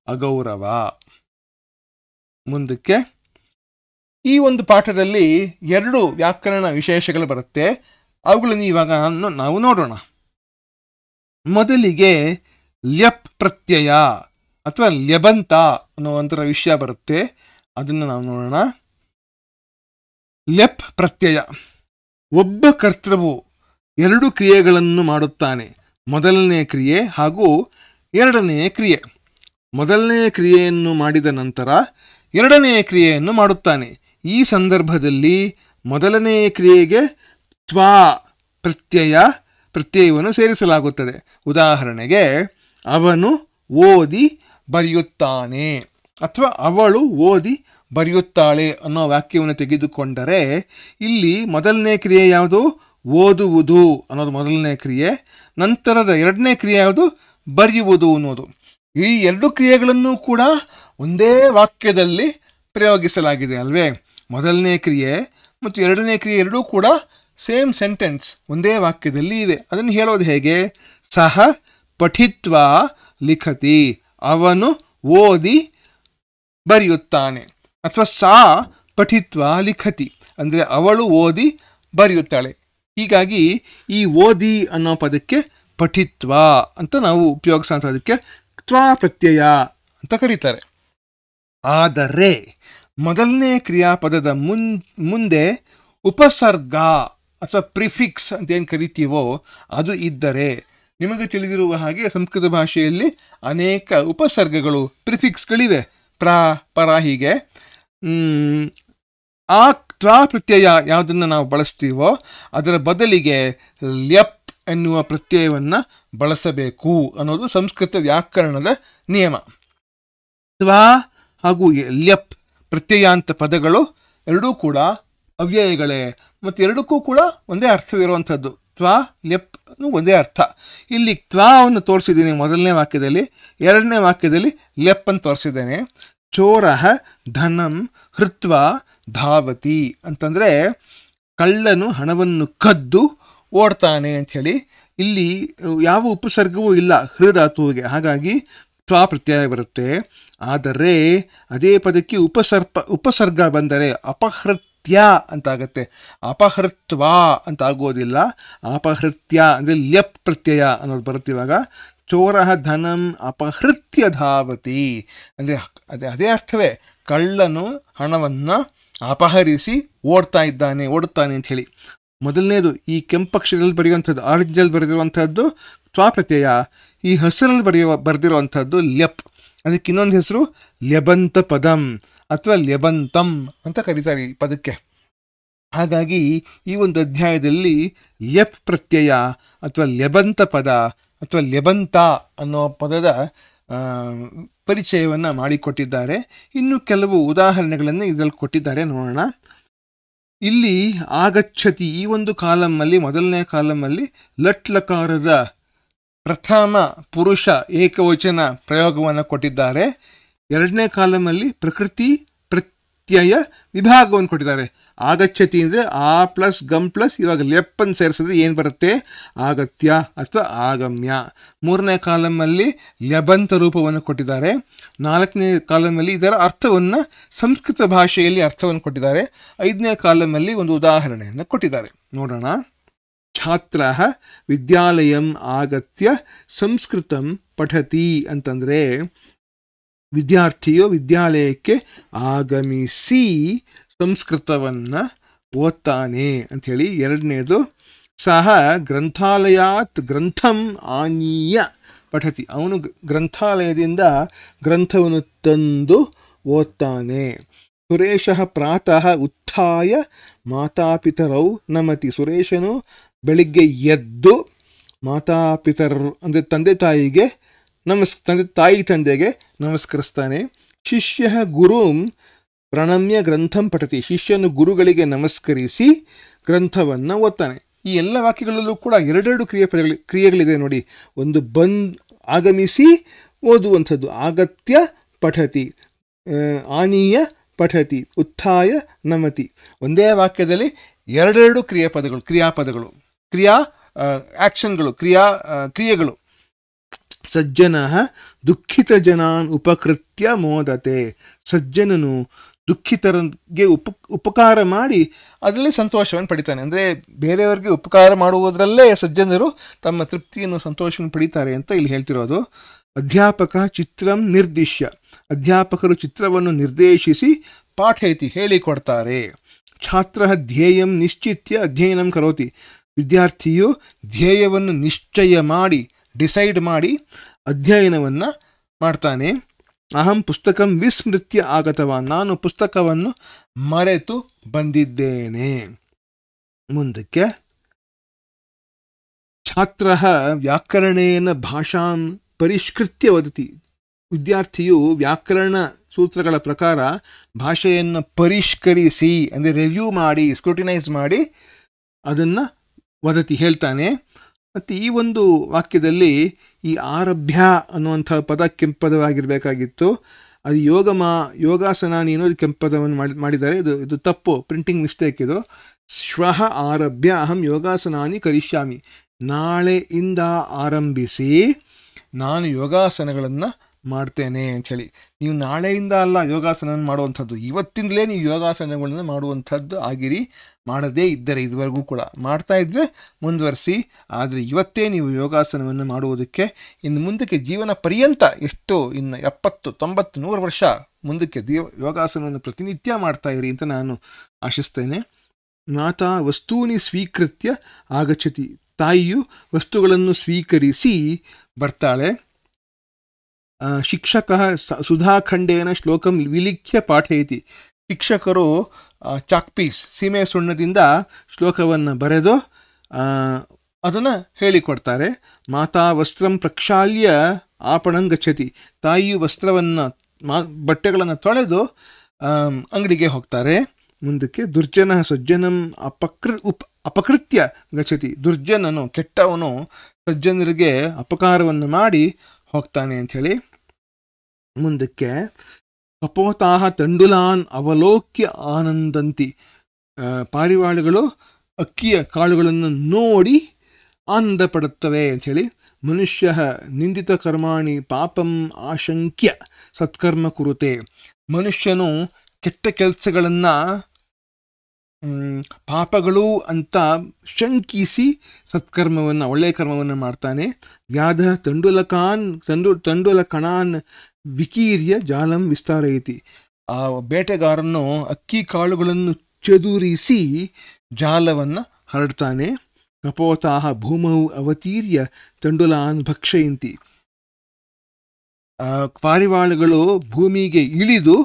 [SPEAKER 1] ಅಗೌರವ. ಮುಂದಕ್ಕೆ ಈ ಒಂದು ಪಾಠದಲ್ಲಿ 2 ವ್ಯಾಕರಣ ವಿಶೇಷಗಳು ಬರುತ್ತೆ. ಅವುಗಳನ್ನು ಇವಾಗ ನಾವು ನೋಡೋಣ. ಮೊದಲಿಗೆ ಲ್ಯಪ್ ಪ್ರತ್ಯಯ ಅಥವಾ ಲ್ಯಬಂತ ಅನ್ನುವಂಥ ವಿಷಯ ಬರುತ್ತೆ, ಅದನ್ನು ನಾವು ನೋಡೋಣ. ಲ್ಯಪ್ ಪ್ರತ್ಯಯ, ಒಬ್ಬ ಕರ್ತೃವು 2 ಕ್ರಿಯೆಗಳನ್ನು ಮಾಡುತ್ತಾನೆ, ಮೊದಲನೇ ಕ್ರಿಯೆ ಹಾಗೂ ಎರಡನೆಯ ಕ್ರಿಯೆ. ಮೊದಲನೆಯ ಕ್ರಿಯೆಯನ್ನು ಮಾಡಿದ ನಂತರ ಎರಡನೆಯ ಕ್ರಿಯೆಯನ್ನು ಮಾಡುತ್ತಾನೆ. ಈ ಸಂದರ್ಭದಲ್ಲಿ ಮೊದಲನೆಯ ಕ್ರಿಯೆಗೆ ತ್ವಾ ಪ್ರತ್ಯಯವನ್ನು ಸೇರಿಸಲಾಗುತ್ತದೆ. ಉದಾಹರಣೆಗೆ, ಅವನು ಓದಿ ಬರೆಯುತ್ತಾನೆ ಅಥವಾ ಅವಳು ಓದಿ ಬರೆಯುತ್ತಾಳೆ ಅನ್ನೋ ವಾಕ್ಯವನ್ನು ತೆಗೆದುಕೊಂಡರೆ, ಇಲ್ಲಿ ಮೊದಲನೇ ಕ್ರಿಯೆ ಯಾವುದು? ಓದುವುದು ಅನ್ನೋದು ಮೊದಲನೇ ಕ್ರಿಯೆ. ನಂತರದ ಎರಡನೇ ಕ್ರಿಯೆ ಯಾವುದು? ಬರೆಯುವುದು ಅನ್ನೋದು. ಈ 2 ಕ್ರಿಯೆಗಳನ್ನು ಕೂಡ ಒಂದೇ ವಾಕ್ಯದಲ್ಲಿ ಪ್ರಯೋಗಿಸಲಾಗಿದೆ ಅಲ್ವೇ? ಮೊದಲನೇ ಕ್ರಿಯೆ ಮತ್ತು ಎರಡನೇ ಕ್ರಿಯೆ ಎರಡೂ ಕೂಡ ಸೇಮ್ ಸೆಂಟೆನ್ಸ್ ಒಂದೇ ವಾಕ್ಯದಲ್ಲಿ ಇದೆ. ಅದನ್ನು ಹೇಳೋದು ಹೇಗೆ? ಸಹ ಪಠಿತ್ವಾ ಲಿಖತಿ, ಅವನು ಓದಿ ಬರೆಯುತ್ತಾನೆ, ಅಥವಾ ಸಾ ಪಠಿತ್ವಾ ಲಿಖತಿ ಅಂದರೆ ಅವಳು ಓದಿ ಬರೆಯುತ್ತಾಳೆ. ಹೀಗಾಗಿ ಈ ಓದಿ ಅನ್ನೋ ಪದಕ್ಕೆ ಪಠಿತ್ವಾ ಅಂತ ನಾವು ಉಪಯೋಗಿಸೋದಕ್ಕೆ ತ್ವಾ ಪ್ರತ್ಯಯ ಅಂತ ಕರೀತಾರೆ. ಆದರೆ ಮೊದಲನೇ ಕ್ರಿಯಾಪದದ ಮುಂದೆ ಉಪಸರ್ಗ ಅಥವಾ ಪ್ರಿಫಿಕ್ಸ್ ಅಂತ ಏನು ಕರಿತೀವೋ ಅದು ಇದ್ದರೆ, ನಿಮಗೆ ತಿಳಿದಿರುವ ಹಾಗೆ ಸಂಸ್ಕೃತ ಭಾಷೆಯಲ್ಲಿ ಅನೇಕ ಉಪಸರ್ಗಗಳು ಪ್ರಿಫಿಕ್ಸ್ಗಳಿವೆ, ಪರ ಹೀಗೆ. ಆ ತ್ವಾ ಪ್ರತ್ಯಯ ಯಾವುದನ್ನು ನಾವು ಬಳಸ್ತೀವೋ ಅದರ ಬದಲಿಗೆ ಲ್ಯಪ್ ಎನ್ನುವ ಪ್ರತ್ಯಯವನ್ನು ಬಳಸಬೇಕು ಅನ್ನೋದು ಸಂಸ್ಕೃತ ವ್ಯಾಕರಣದ ನಿಯಮ. ತ್ವಾ ಹಾಗೂ ಲ್ಯಪ್ ಪ್ರತ್ಯಯಾಂತ ಪದಗಳು ಎರಡೂ ಕೂಡ ಅವ್ಯಯಗಳೇ ಮತ್ತು ಎರಡಕ್ಕೂ ಕೂಡ ಒಂದೇ ಅರ್ಥವಿರುವಂಥದ್ದು. ತ್ವಾ ಲ್ಯಪ್ ಒಂದೇ ಅರ್ಥ. ಇಲ್ಲಿ ತ್ವಾವನ್ನು ತೋರಿಸಿದ್ದೀನಿ ಮೊದಲನೇ ವಾಕ್ಯದಲ್ಲಿ, ಎರಡನೇ ವಾಕ್ಯದಲ್ಲಿ ಲ್ಯಪ್ ಅಂತ ತೋರಿಸಿದ್ದೇನೆ. ಚೋರಃ ಧನಂ ಹೃತ್ವಾ ಧಾವತಿ ಅಂತಂದರೆ ಕಳ್ಳನು ಹಣವನ್ನು ಕದ್ದು ಓಡ್ತಾನೆ ಅಂಥೇಳಿ. ಇಲ್ಲಿ ಯಾವ ಉಪಸರ್ಗವೂ ಇಲ್ಲ ಹೃಧಾತುವಿಗೆ, ಹಾಗಾಗಿ ತ್ವಾ ಪ್ರತ್ಯಯ ಬರುತ್ತೆ. ಆದರೆ ಅದೇ ಪದಕ್ಕೆ ಉಪಸರ್ಗ ಬಂದರೆ ಅಪಹೃತ್ಯ ಅಂತಾಗತ್ತೆ, ಅಪಹೃತ್ವಾ ಅಂತ ಆಗೋದಿಲ್ಲ. ಅಪಹೃತ್ಯ ಅಂದರೆ ಲ್ಯಪ್ ಪ್ರತ್ಯಯ ಅನ್ನೋದು ಬರುತ್ತೆ. ಇವಾಗ ಚೋರಃ ಧನಂ ಅಪಹೃತ್ಯ ಧಾವತಿ ಅಂದರೆ ಅದೇ ಅರ್ಥವೇ, ಕಳ್ಳನು ಹಣವನ್ನು ಅಪಹರಿಸಿ ಓಡ್ತಾನೆ ಅಂತ ಹೇಳಿ. ಮೊದಲನೇದು ಈ ಕೆಂಪಕ್ಷರದಲ್ಲಿ ಬರೆಯುವಂಥದ್ದು, ಆರೆಂಜಲ್ಲಿ ಬರೆದಿರುವಂಥದ್ದು ತ್ವಾ ಪ್ರತ್ಯಯ. ಈ ಹಸಿರಲ್ಲಿ ಬರೆದಿರುವಂಥದ್ದು ಲ್ಯಪ್. ಅದಕ್ಕೆ ಇನ್ನೊಂದು ಹೆಸರು ಲ್ಯಬಂತ ಪದಂ ಅಥವಾ ಲ್ಯಬಂತಂ ಅಂತ ಕರೀತಾರೆ ಈ ಪದಕ್ಕೆ. ಹಾಗಾಗಿ ಈ ಒಂದು ಅಧ್ಯಾಯದಲ್ಲಿ ಲ್ಯಪ್ ಪ್ರತ್ಯಯ ಅಥವಾ ಲ್ಯಬಂತ ಪದ ಅಥವಾ ಲ್ಯಬಂತ ಅನ್ನೋ ಪದದ ಪರಿಚಯವನ್ನು ಮಾಡಿಕೊಟ್ಟಿದ್ದಾರೆ. ಇನ್ನು ಕೆಲವು ಉದಾಹರಣೆಗಳನ್ನು ಇದರಲ್ಲಿ ಕೊಟ್ಟಿದ್ದಾರೆ, ನೋಡೋಣ. ಇಲ್ಲಿ ಆಗಚ್ಚತಿ ಈ ಒಂದು ಕಾಲಮಲ್ಲಿ ಮೊದಲನೇ ಕಾಲಮಲ್ಲಿ ಲಟ್ ಲಕಾರದ ಪ್ರಥಮ ಪುರುಷ ಏಕವಚನ ಪ್ರಯೋಗವನ್ನು ಕೊಟ್ಟಿದ್ದಾರೆ. ಎರಡನೇ ಕಾಲಮಲ್ಲಿ ಪ್ರಕೃತಿ ಪ್ರತ್ಯಯ ವಿಭಾಗವನ್ನು ಕೊಟ್ಟಿದ್ದಾರೆ. ಆಗಚ್ಚತಿ ಅಂದರೆ ಆ ಪ್ಲಸ್ ಗಮ್ ಪ್ಲಸ್ ಇವಾಗ ಲೆಪ್ಪನ್ನು ಸೇರಿಸಿದ್ರೆ ಏನು ಬರುತ್ತೆ? ಆಗತ್ಯ ಅಥವಾ ಆಗಮ್ಯ. ಮೂರನೇ ಕಾಲಮಲ್ಲಿ ಲ್ಯಬಂತ ರೂಪವನ್ನು ಕೊಟ್ಟಿದ್ದಾರೆ. ನಾಲ್ಕನೇ ಕಾಲಮಲ್ಲಿ ಇದರ ಅರ್ಥವನ್ನು ಸಂಸ್ಕೃತ ಭಾಷೆಯಲ್ಲಿ ಅರ್ಥವನ್ನು ಕೊಟ್ಟಿದ್ದಾರೆ. ಐದನೇ ಕಾಲಮಲ್ಲಿ ಒಂದು ಉದಾಹರಣೆಯನ್ನು ಕೊಟ್ಟಿದ್ದಾರೆ, ನೋಡೋಣ. ಛಾತ್ರ ವಿದ್ಯಾಲಯಂ ಆಗತ್ಯ ಸಂಸ್ಕೃತಂ ಪಠತಿ ಅಂತಂದರೆ ವಿದ್ಯಾರ್ಥಿಯು ವಿದ್ಯಾಲಯಕ್ಕೆ ಆಗಮಿಸಿ ಸಂಸ್ಕೃತವನ್ನು ಓದ್ತಾನೆ ಅಂಥೇಳಿ. ಎರಡನೇದು ಸಹ ಗ್ರಂಥಾಲಯಾತ್ ಗ್ರಂಥಂ ಆನೀಯ ಪಠತಿ, ಅವನು ಗ್ರಂಥಾಲಯದಿಂದ ಗ್ರಂಥವನ್ನು ತಂದು ಓದ್ತಾನೆ. ಸುರೇಶಃ ಪ್ರಾತಃ ಉತ್ಥಾಯ ಮಾತಾಪಿತರೌ ನಮತಿ, ಸುರೇಶನು ಬೆಳಿಗ್ಗೆ ಎದ್ದು ಮಾತಾಪಿತರರು ಅಂದರೆ ತಂದೆ ತಂದೆಗೆ ನಮಸ್ಕರಿಸ್ತಾನೆ. ಶಿಷ್ಯ ಗುರುಂ ಪ್ರಣಮ್ಯ ಗ್ರಂಥಂ ಪಠತಿ, ಶಿಷ್ಯನು ಗುರುಗಳಿಗೆ ನಮಸ್ಕರಿಸಿ ಗ್ರಂಥವನ್ನು ಓದ್ತಾನೆ. ಈ ಎಲ್ಲ ವಾಕ್ಯಗಳಲ್ಲೂ ಕೂಡ ಎರಡೆರಡು ಕ್ರಿಯೆಗಳಿದೆ ನೋಡಿ. ಒಂದು ಆಗಮಿಸಿ ಓದುವಂಥದ್ದು, ಆಗತ್ಯ ಪಠತಿ, ಆನೀಯ ಪಠತಿ, ಉತ್ಥಾಯ ನಮತಿ. ಒಂದೇ ವಾಕ್ಯದಲ್ಲಿ ಎರಡೆರಡು ಕ್ರಿಯಾಪದಗಳು, ಆಕ್ಷನ್ಗಳು, ಕ್ರಿಯೆಗಳು. ಸಜ್ಜನಃ ದುಃಖಿತ ಜನಾನ್ ಉಪಕೃತ್ಯ ಮೋದತೆ, ಸಜ್ಜನನು ದುಃಖಿತರಿಗೆ ಉಪಕಾರ ಮಾಡಿ ಅದರಲ್ಲಿ ಸಂತೋಷವನ್ನು ಪಡಿತಾನೆ. ಅಂದರೆ ಬೇರೆಯವರಿಗೆ ಉಪಕಾರ ಮಾಡುವುದರಲ್ಲೇ ಸಜ್ಜನರು ತಮ್ಮ ತೃಪ್ತಿಯನ್ನು ಸಂತೋಷವನ್ನು ಪಡಿತಾರೆ ಅಂತ ಇಲ್ಲಿ ಹೇಳ್ತಿರೋದು. ಅಧ್ಯಾಪಕ ಚಿತ್ರಂ ನಿರ್ದಿಶ್ಯ, ಅಧ್ಯಾಪಕರು ಚಿತ್ರವನ್ನು ನಿರ್ದೇಶಿಸಿ ಪಾಠಯತಿ ಹೇಳಿಕೊಡ್ತಾರೆ. ಛಾತ್ರ ಧ್ಯೇಯಂ ನಿಶ್ಚಿತ್ಯ ಅಧ್ಯಯನಂ ಕರೋತಿ, ವಿದ್ಯಾರ್ಥಿಯು ಧ್ಯೇಯವನ್ನು ನಿಶ್ಚಯ ಮಾಡಿ ಡಿಸೈಡ್ ಮಾಡಿ ಅಧ್ಯಯನವನ್ನು ಮಾಡ್ತಾನೆ. ಅಹಂ ಪುಸ್ತಕಂ ವಿಸ್ಮೃತ್ಯ ಆಗತವಾನ್, ನಾನು ಪುಸ್ತಕವನ್ನು ಮರೆತು ಬಂದಿದ್ದೇನೆ. ಮುಂದಕ್ಕೆ ಛಾತ್ರ ವ್ಯಾಕರಣೇನ ಭಾಷಾಂ ಪರಿಷ್ಕೃತ್ಯ ವದತಿ, ವಿದ್ಯಾರ್ಥಿಯು ವ್ಯಾಕರಣ ಸೂತ್ರಗಳ ಪ್ರಕಾರ ಭಾಷೆಯನ್ನು ಪರಿಷ್ಕರಿಸಿ ಅಂದರೆ ರಿವ್ಯೂ ಮಾಡಿ ಸ್ಕ್ರೂಟಿನೈಸ್ ಮಾಡಿ ಅದನ್ನು ವದತಿ ಹೇಳ್ತಾನೆ. ಮತ್ತು ಈ ಒಂದು ವಾಕ್ಯದಲ್ಲಿ ಈ ಆರಭ್ಯ ಅನ್ನುವಂಥ ಪದ ಕೆಂಪದವಾಗಿರಬೇಕಾಗಿತ್ತು, ಅದು ಯೋಗಾಸನ ನೀನು ಕೆಂಪದವನ್ನು ಮಾಡಿದ್ದಾರೆ. ಇದು ತಪ್ಪು, ಪ್ರಿಂಟಿಂಗ್ ಮಿಸ್ಟೇಕ್ ಇದು. ಶ್ವಃ ಆರಭ್ಯ ಅಹಂ ಯೋಗಾಸನಾನಿ ಕರಿಷ್ಯಾಮಿ, ನಾಳೆಯಿಂದ ಆರಂಭಿಸಿ ನಾನು ಯೋಗಾಸನಗಳನ್ನು ಮಾಡ್ತೇನೆ ಅಂಥೇಳಿ. ನೀವು ನಾಳೆಯಿಂದ ಅಲ್ಲ ಯೋಗಾಸನವನ್ನು ಮಾಡುವಂಥದ್ದು, ಇವತ್ತಿಂದಲೇ ನೀವು ಯೋಗಾಸನಗಳನ್ನು ಮಾಡುವಂಥದ್ದು ಆಗಿರಿ. ಮಾಡದೇ ಇದ್ದರೆ ಇದುವರೆಗೂ ಕೂಡ ಮಾಡ್ತಾ ಇದ್ದರೆ ಮುಂದುವರಿಸಿ, ಆದರೆ ಇವತ್ತೇ ನೀವು ಯೋಗಾಸನವನ್ನು ಮಾಡುವುದಕ್ಕೆ ಇನ್ನು ಮುಂದಕ್ಕೆ ಜೀವನ ಪರ್ಯಂತ ಎಷ್ಟೋ ಇನ್ನು 70, 90, 100 ವರ್ಷ ಮುಂದಕ್ಕೆ ಯೋಗಾಸನವನ್ನು ಪ್ರತಿನಿತ್ಯ ಮಾಡ್ತಾ ಇರಿ ಅಂತ ನಾನು ಆಶಿಸ್ತೇನೆ. ಮಾತಾ ವಸ್ತೂನಿ ಸ್ವೀಕೃತ್ಯ ಆಗಚ್ಚತಿ, ತಾಯಿಯು ವಸ್ತುಗಳನ್ನು ಸ್ವೀಕರಿಸಿ ಬರ್ತಾಳೆ. ಶಿಕ್ಷಕ ಸುಧಾಖಂಡೇನ ಶ್ಲೋಕಂ ವಿಲಿಖ್ಯ ಪಾಠಯತಿ, ಶಿಕ್ಷಕರು ಚಾಕ್ಪೀಸ್ ಸೀಮೆ ಸುಣ್ಣದಿಂದ ಶ್ಲೋಕವನ್ನು ಬರೆದು ಅದನ್ನು ಹೇಳಿಕೊಡ್ತಾರೆ. ಮಾತಾ ವಸ್ತ್ರಂ ಪ್ರಕ್ಷಾಲ್ಯ ಆಪಣಂ ಗಚ್ಚತಿ, ತಾಯಿಯು ವಸ್ತ್ರವನ್ನು ಬಟ್ಟೆಗಳನ್ನು ತೊಳೆದು ಅಂಗಡಿಗೆ ಹೋಗ್ತಾರೆ. ಮುಂದಕ್ಕೆ ದುರ್ಜನ ಸಜ್ಜನಂ ಅಪಕೃತ್ಯ ಗಚ್ಚತಿ, ದುರ್ಜನನು ಕೆಟ್ಟವನು ಸಜ್ಜನರಿಗೆ ಅಪಕಾರವನ್ನು ಮಾಡಿ ಹೋಗ್ತಾನೆ ಅಂಥೇಳಿ. ಮುಂದಕ್ಕೆ ಕಪೋತಾಹ ತಂಡುಲಾನ್ ಅವಲೋಕ್ಯ ಆನಂದಂತಿ, ಪಾರಿವಾಳಗಳು ಅಕ್ಕಿಯ ಕಾಳುಗಳನ್ನು ನೋಡಿ ಆನಂದ ಪಡುತ್ತವೆ ಅಂಥೇಳಿ. ಮನುಷ್ಯ ನಿಂದಿತ ಕರ್ಮಾಣಿ ಪಾಪಂ ಆಶಂಕ್ಯ ಸತ್ಕರ್ಮ ಕುರುತೆ, ಮನುಷ್ಯನು ಕೆಟ್ಟ ಕೆಲಸಗಳನ್ನು ಪಾಪಗಳು ಅಂತ ಶಂಕಿಸಿ ಸತ್ಕರ್ಮವನ್ನು ಒಳ್ಳೆಯ ಕರ್ಮವನ್ನು ಮಾಡ್ತಾನೆ. ವ್ಯಾಧ ತಂಡುಲ ಕಣಾನ್ ವಿಕೀರ್ಯ ಜಾಲಂ ವಿಸ್ತಾರಯತಿ, ಆ ಬೇಟೆಗಾರನು ಅಕ್ಕಿ ಕಾಳುಗಳನ್ನು ಚದುರಿಸಿ ಜಾಲವನ್ನು ಹರಡ್ತಾನೆ. ಕಪೋತಾಹ ಭೂಮೌ ಅವತೀರ್ಯ ತಂಡುಲಾನ್ ಭಕ್ಷಯಂತಿ, ಪಾರಿವಾಳಗಳು ಭೂಮಿಗೆ ಇಳಿದು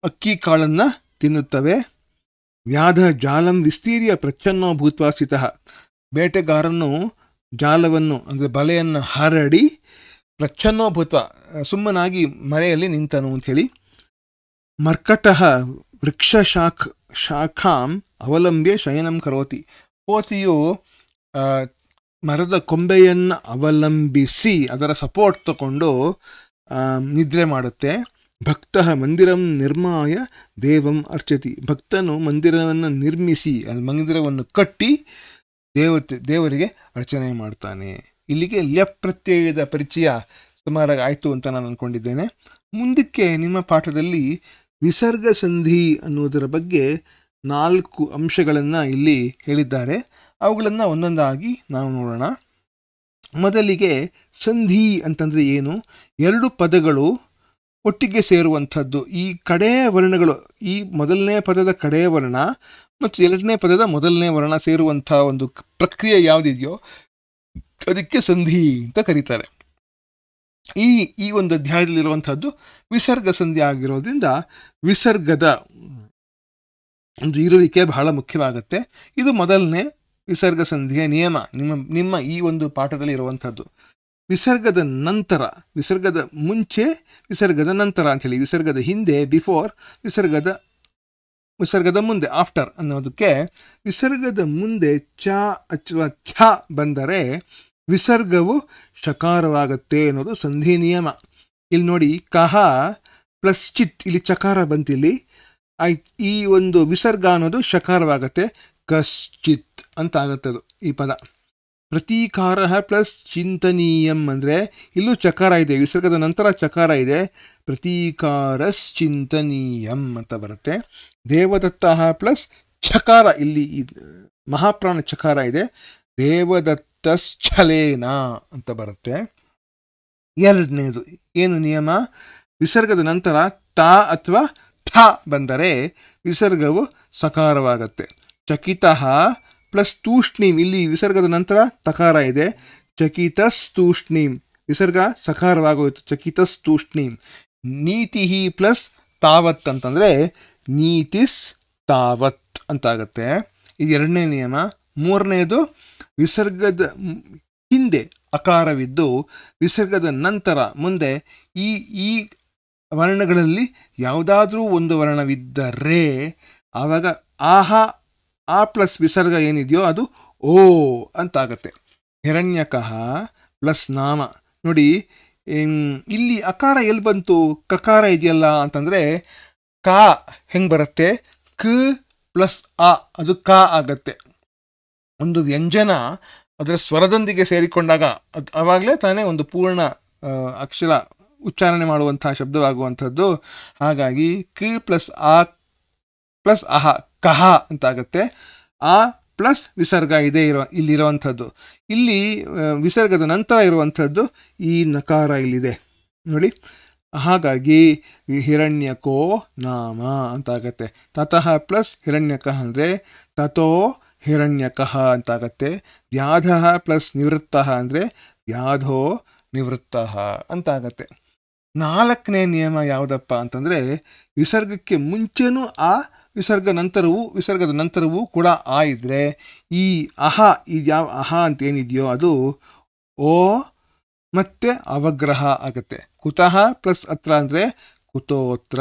[SPEAKER 1] ಅಕ್ಕಿ ಕಾಳನ್ನು ತಿನ್ನುತ್ತವೆ. ವ್ಯಾಧ ಜಾಲಂ ವಿಸ್ತೀರ್ಯ ಪ್ರಚ್ಛನ್ನೋ ಭೂತ್ವಾ ಸ್ಥಿತಃ, ಬೇಟೆಗಾರನು ಜಾಲವನ್ನು ಅಂದರೆ ಬಲೆಯನ್ನು ಹರಡಿ ಪ್ರಚ್ಛನ್ನೋ ಭೂತ್ವ ಸುಮ್ಮನಾಗಿ ಮರೆಯಲ್ಲಿ ನಿಂತನು ಅಂಥೇಳಿ. ಮರ್ಕಟಃ ವೃಕ್ಷ ಶಾಖಾಂ ಅವಲಂಬ್ಯ ಶಯನಂ ಕರೋತಿ. ಕೋತಿಯು ಮರದ ಕೊಂಬೆಯನ್ನು ಅವಲಂಬಿಸಿ ಅದರ ಸಪೋರ್ಟ್ ತಗೊಂಡು ನಿದ್ರೆ ಮಾಡುತ್ತೆ. ಭಕ್ತ ಮಂದಿರಂ ನಿರ್ಮಾಯ ದೇವಂ ಅರ್ಚತಿ. ಭಕ್ತನು ಮಂದಿರವನ್ನು ನಿರ್ಮಿಸಿ ಮಂದಿರವನ್ನು ಕಟ್ಟಿ ದೇವರಿಗೆ ಅರ್ಚನೆ ಮಾಡ್ತಾನೆ. ಇಲ್ಲಿಗೆ ಲ್ಯಪ್ ಪ್ರತ್ಯಯದ ಪರಿಚಯ ಸುಮಾರಾಗಿ ಆಯಿತು ಅಂತ ನಾನು ಅಂದ್ಕೊಂಡಿದ್ದೇನೆ. ಮುಂದಕ್ಕೆ ನಿಮ್ಮ ಪಾಠದಲ್ಲಿ ವಿಸರ್ಗ ಸಂಧಿ ಅನ್ನೋದರ ಬಗ್ಗೆ 4 ಅಂಶಗಳನ್ನು ಇಲ್ಲಿ ಹೇಳಿದ್ದಾರೆ. ಅವುಗಳನ್ನು ಒಂದೊಂದಾಗಿ ನಾವು ನೋಡೋಣ. ಮೊದಲಿಗೆ ಸಂಧಿ ಅಂತಂದರೆ ಏನು? 2 ಪದಗಳು ಒಟ್ಟಿಗೆ ಸೇರುವಂಥದ್ದು. ಈ ಕಡೆಯ ವರ್ಣಗಳು, ಈ ಮೊದಲನೇ ಪದದ ಕಡೆಯ ವರ್ಣ ಮತ್ತು 2ನೇ ಪದದ ಮೊದಲನೇ ವರ್ಣ ಸೇರುವಂಥ ಒಂದು ಪ್ರಕ್ರಿಯೆ ಯಾವುದಿದೆಯೋ ಅದಕ್ಕೆ ಸಂಧಿ ಅಂತ ಕರೀತಾರೆ. ಈ ಒಂದು ಅಧ್ಯಾಯದಲ್ಲಿರುವಂಥದ್ದು ವಿಸರ್ಗ ಸಂಧಿ ಆಗಿರೋದ್ರಿಂದ ವಿಸರ್ಗದ ಒಂದು ಇರುವಿಕೆ ಬಹಳ ಮುಖ್ಯವಾಗುತ್ತೆ. ಇದು ಮೊದಲನೇ ವಿಸರ್ಗ ಸಂಧಿಯ ನಿಯಮ ನಿಮ್ಮ ಈ ಒಂದು ಪಾಠದಲ್ಲಿ ಇರುವಂಥದ್ದು. ವಿಸರ್ಗದ ನಂತರ, ವಿಸರ್ಗದ ಮುಂಚೆ, ವಿಸರ್ಗದ ನಂತರ ಅಂಥೇಳಿ, ವಿಸರ್ಗದ ಹಿಂದೆ ಬಿಫೋರ್, ವಿಸರ್ಗದ ಮುಂದೆ ಆಫ್ಟರ್ ಅನ್ನೋದಕ್ಕೆ. ವಿಸರ್ಗದ ಮುಂದೆ ಚ ಅಥವಾ ಛ ಬಂದರೆ ವಿಸರ್ಗವು ಶಕಾರವಾಗುತ್ತೆ ಅನ್ನೋದು ಸಂಧಿ ನಿಯಮ. ಇಲ್ಲಿ ನೋಡಿ, ಕಹ ಪ್ಲಸ್ ಚಿತ್, ಇಲ್ಲಿ ಚಕಾರ ಬಂತಿಲ್ಲಿ. ಈ ಒಂದು ವಿಸರ್ಗ ಅನ್ನೋದು ಶಕಾರವಾಗತ್ತೆ. ಕಶ್ಚಿತ್ ಅಂತ ಆಗತ್ತದು ಈ ಪದ. ಪ್ರತೀಕಾರ ಪ್ಲಸ್ ಚಿಂತನೀಯಂ ಅಂದರೆ ಇಲ್ಲೂ ಚಕಾರ ಇದೆ, ವಿಸರ್ಗದ ನಂತರ ಚಕಾರ ಇದೆ. ಪ್ರತೀಕಾರಶ್ಚಿಂತನೀಯಂ ಅಂತ ಬರುತ್ತೆ. ದೇವದತ್ತ ಪ್ಲಸ್ ಚಕಾರ, ಇಲ್ಲಿ ಮಹಾಪ್ರಾಣ ಚಕಾರ ಇದೆ. ದೇವದತ್ತಶ್ಚಲೇನ ಅಂತ ಬರುತ್ತೆ. 2ನೇದು ಏನು ನಿಯಮ? ವಿಸರ್ಗದ ನಂತರ ತ ಅಥವಾ ಥ ಬಂದರೆ ವಿಸರ್ಗವು ಸಕಾರವಾಗತ್ತೆ. ಚಕಿತಃ ಪ್ಲಸ್ ತೂಷ್ಣೀಂ, ಇಲ್ಲಿ ವಿಸರ್ಗದ ನಂತರ ತಕಾರ ಇದೆ. ಚಕಿತಸ್ತೂಷ್ಣೀಂ, ವಿಸರ್ಗ ಸಕಾರವಾಗೋಯ್ತು. ಚಕಿತಸ್ತೂಷ್ಣೀಂ. ನೀತಿ ಪ್ಲಸ್ ತಾವತ್ ಅಂತಂದರೆ ನೀತಿಸ್ ತಾವತ್ ಅಂತಾಗತ್ತೆ. ಇದು 2ನೇ ನಿಯಮ. 3ನೇದು ವಿಸರ್ಗದ ಹಿಂದೆ ಅಕಾರವಿದ್ದು ವಿಸರ್ಗದ ನಂತರ ಮುಂದೆ ಈ ವರ್ಣಗಳಲ್ಲಿ ಯಾವುದಾದ್ರೂ ಒಂದು ವರ್ಣವಿದ್ದರೆ ಆವಾಗ ಆ ಪ್ಲಸ್ ವಿಸರ್ಗ ಏನಿದೆಯೋ ಅದು ಓ ಅಂತಾಗತ್ತೆ. ಹಿರಣ್ಯಕಃ ಪ್ಲಸ್ ನಾಮ. ನೋಡಿ, ಇಲ್ಲಿ ಅಕಾರ ಎಲ್ಲಿ ಬಂತು? ಕಕಾರ ಇದೆಯಲ್ಲ ಅಂತಂದರೆ ಕಾ ಹೆಂಗೆ ಬರುತ್ತೆ? ಕ ಪ್ಲಸ್ ಆ, ಅದು ಕಾ ಆಗತ್ತೆ. ಒಂದು ವ್ಯಂಜನ ಅದರ ಸ್ವರದೊಂದಿಗೆ ಸೇರಿಕೊಂಡಾಗ ಆವಾಗಲೇ ತಾನೇ ಒಂದು ಪೂರ್ಣ ಅಕ್ಷರ ಉಚ್ಚಾರಣೆ ಮಾಡುವಂತಹ ಶಬ್ದವಾಗುವಂಥದ್ದು. ಹಾಗಾಗಿ ಕ ಪ್ಲಸ್ ಆ ಪ್ಲಸ್ ಅಹ, ಕಹ ಅಂತಾಗತ್ತೆ. ಆ ಪ್ಲಸ್ ವಿಸರ್ಗ ಇದೆ ಇಲ್ಲಿರುವಂಥದ್ದು. ಇಲ್ಲಿ ವಿಸರ್ಗದ ನಂತರ ಇರುವಂಥದ್ದು ಈ ನಕಾರ ಇಲ್ಲಿದೆ ನೋಡಿ. ಹಾಗಾಗಿ ಹಿರಣ್ಯಕೋ ನಾಮ ಅಂತಾಗತ್ತೆ. ತತಃ ಪ್ಲಸ್ ಹಿರಣ್ಯಕಃ ಅಂದರೆ ತಥೋ ಹಿರಣ್ಯಕಃ ಅಂತಾಗತ್ತೆ. ವ್ಯಾಧ ಪ್ಲಸ್ ನಿವೃತ್ತ ಅಂದರೆ ವ್ಯಾಧೋ ನಿವೃತ್ತ ಅಂತಾಗತ್ತೆ. 4ನೇ ನಿಯಮ ಯಾವುದಪ್ಪ ಅಂತಂದರೆ ವಿಸರ್ಗಕ್ಕೆ ಮುಂಚೆನೂ ಆ, ವಿಸರ್ಗದ ನಂತರವೂ ಕೂಡ ಆ ಇದ್ದರೆ ಈ ಅಹ, ಇದು ಯಾವ ಅಹ ಅಂತ ಏನಿದೆಯೋ ಅದು ಓ ಮತ್ತೆ ಅವಗ್ರಹ ಆಗುತ್ತೆ. ಕುತಃ ಪ್ಲಸ್ ಅತ್ರ ಅಂದರೆ ಕುತೋತ್ರ.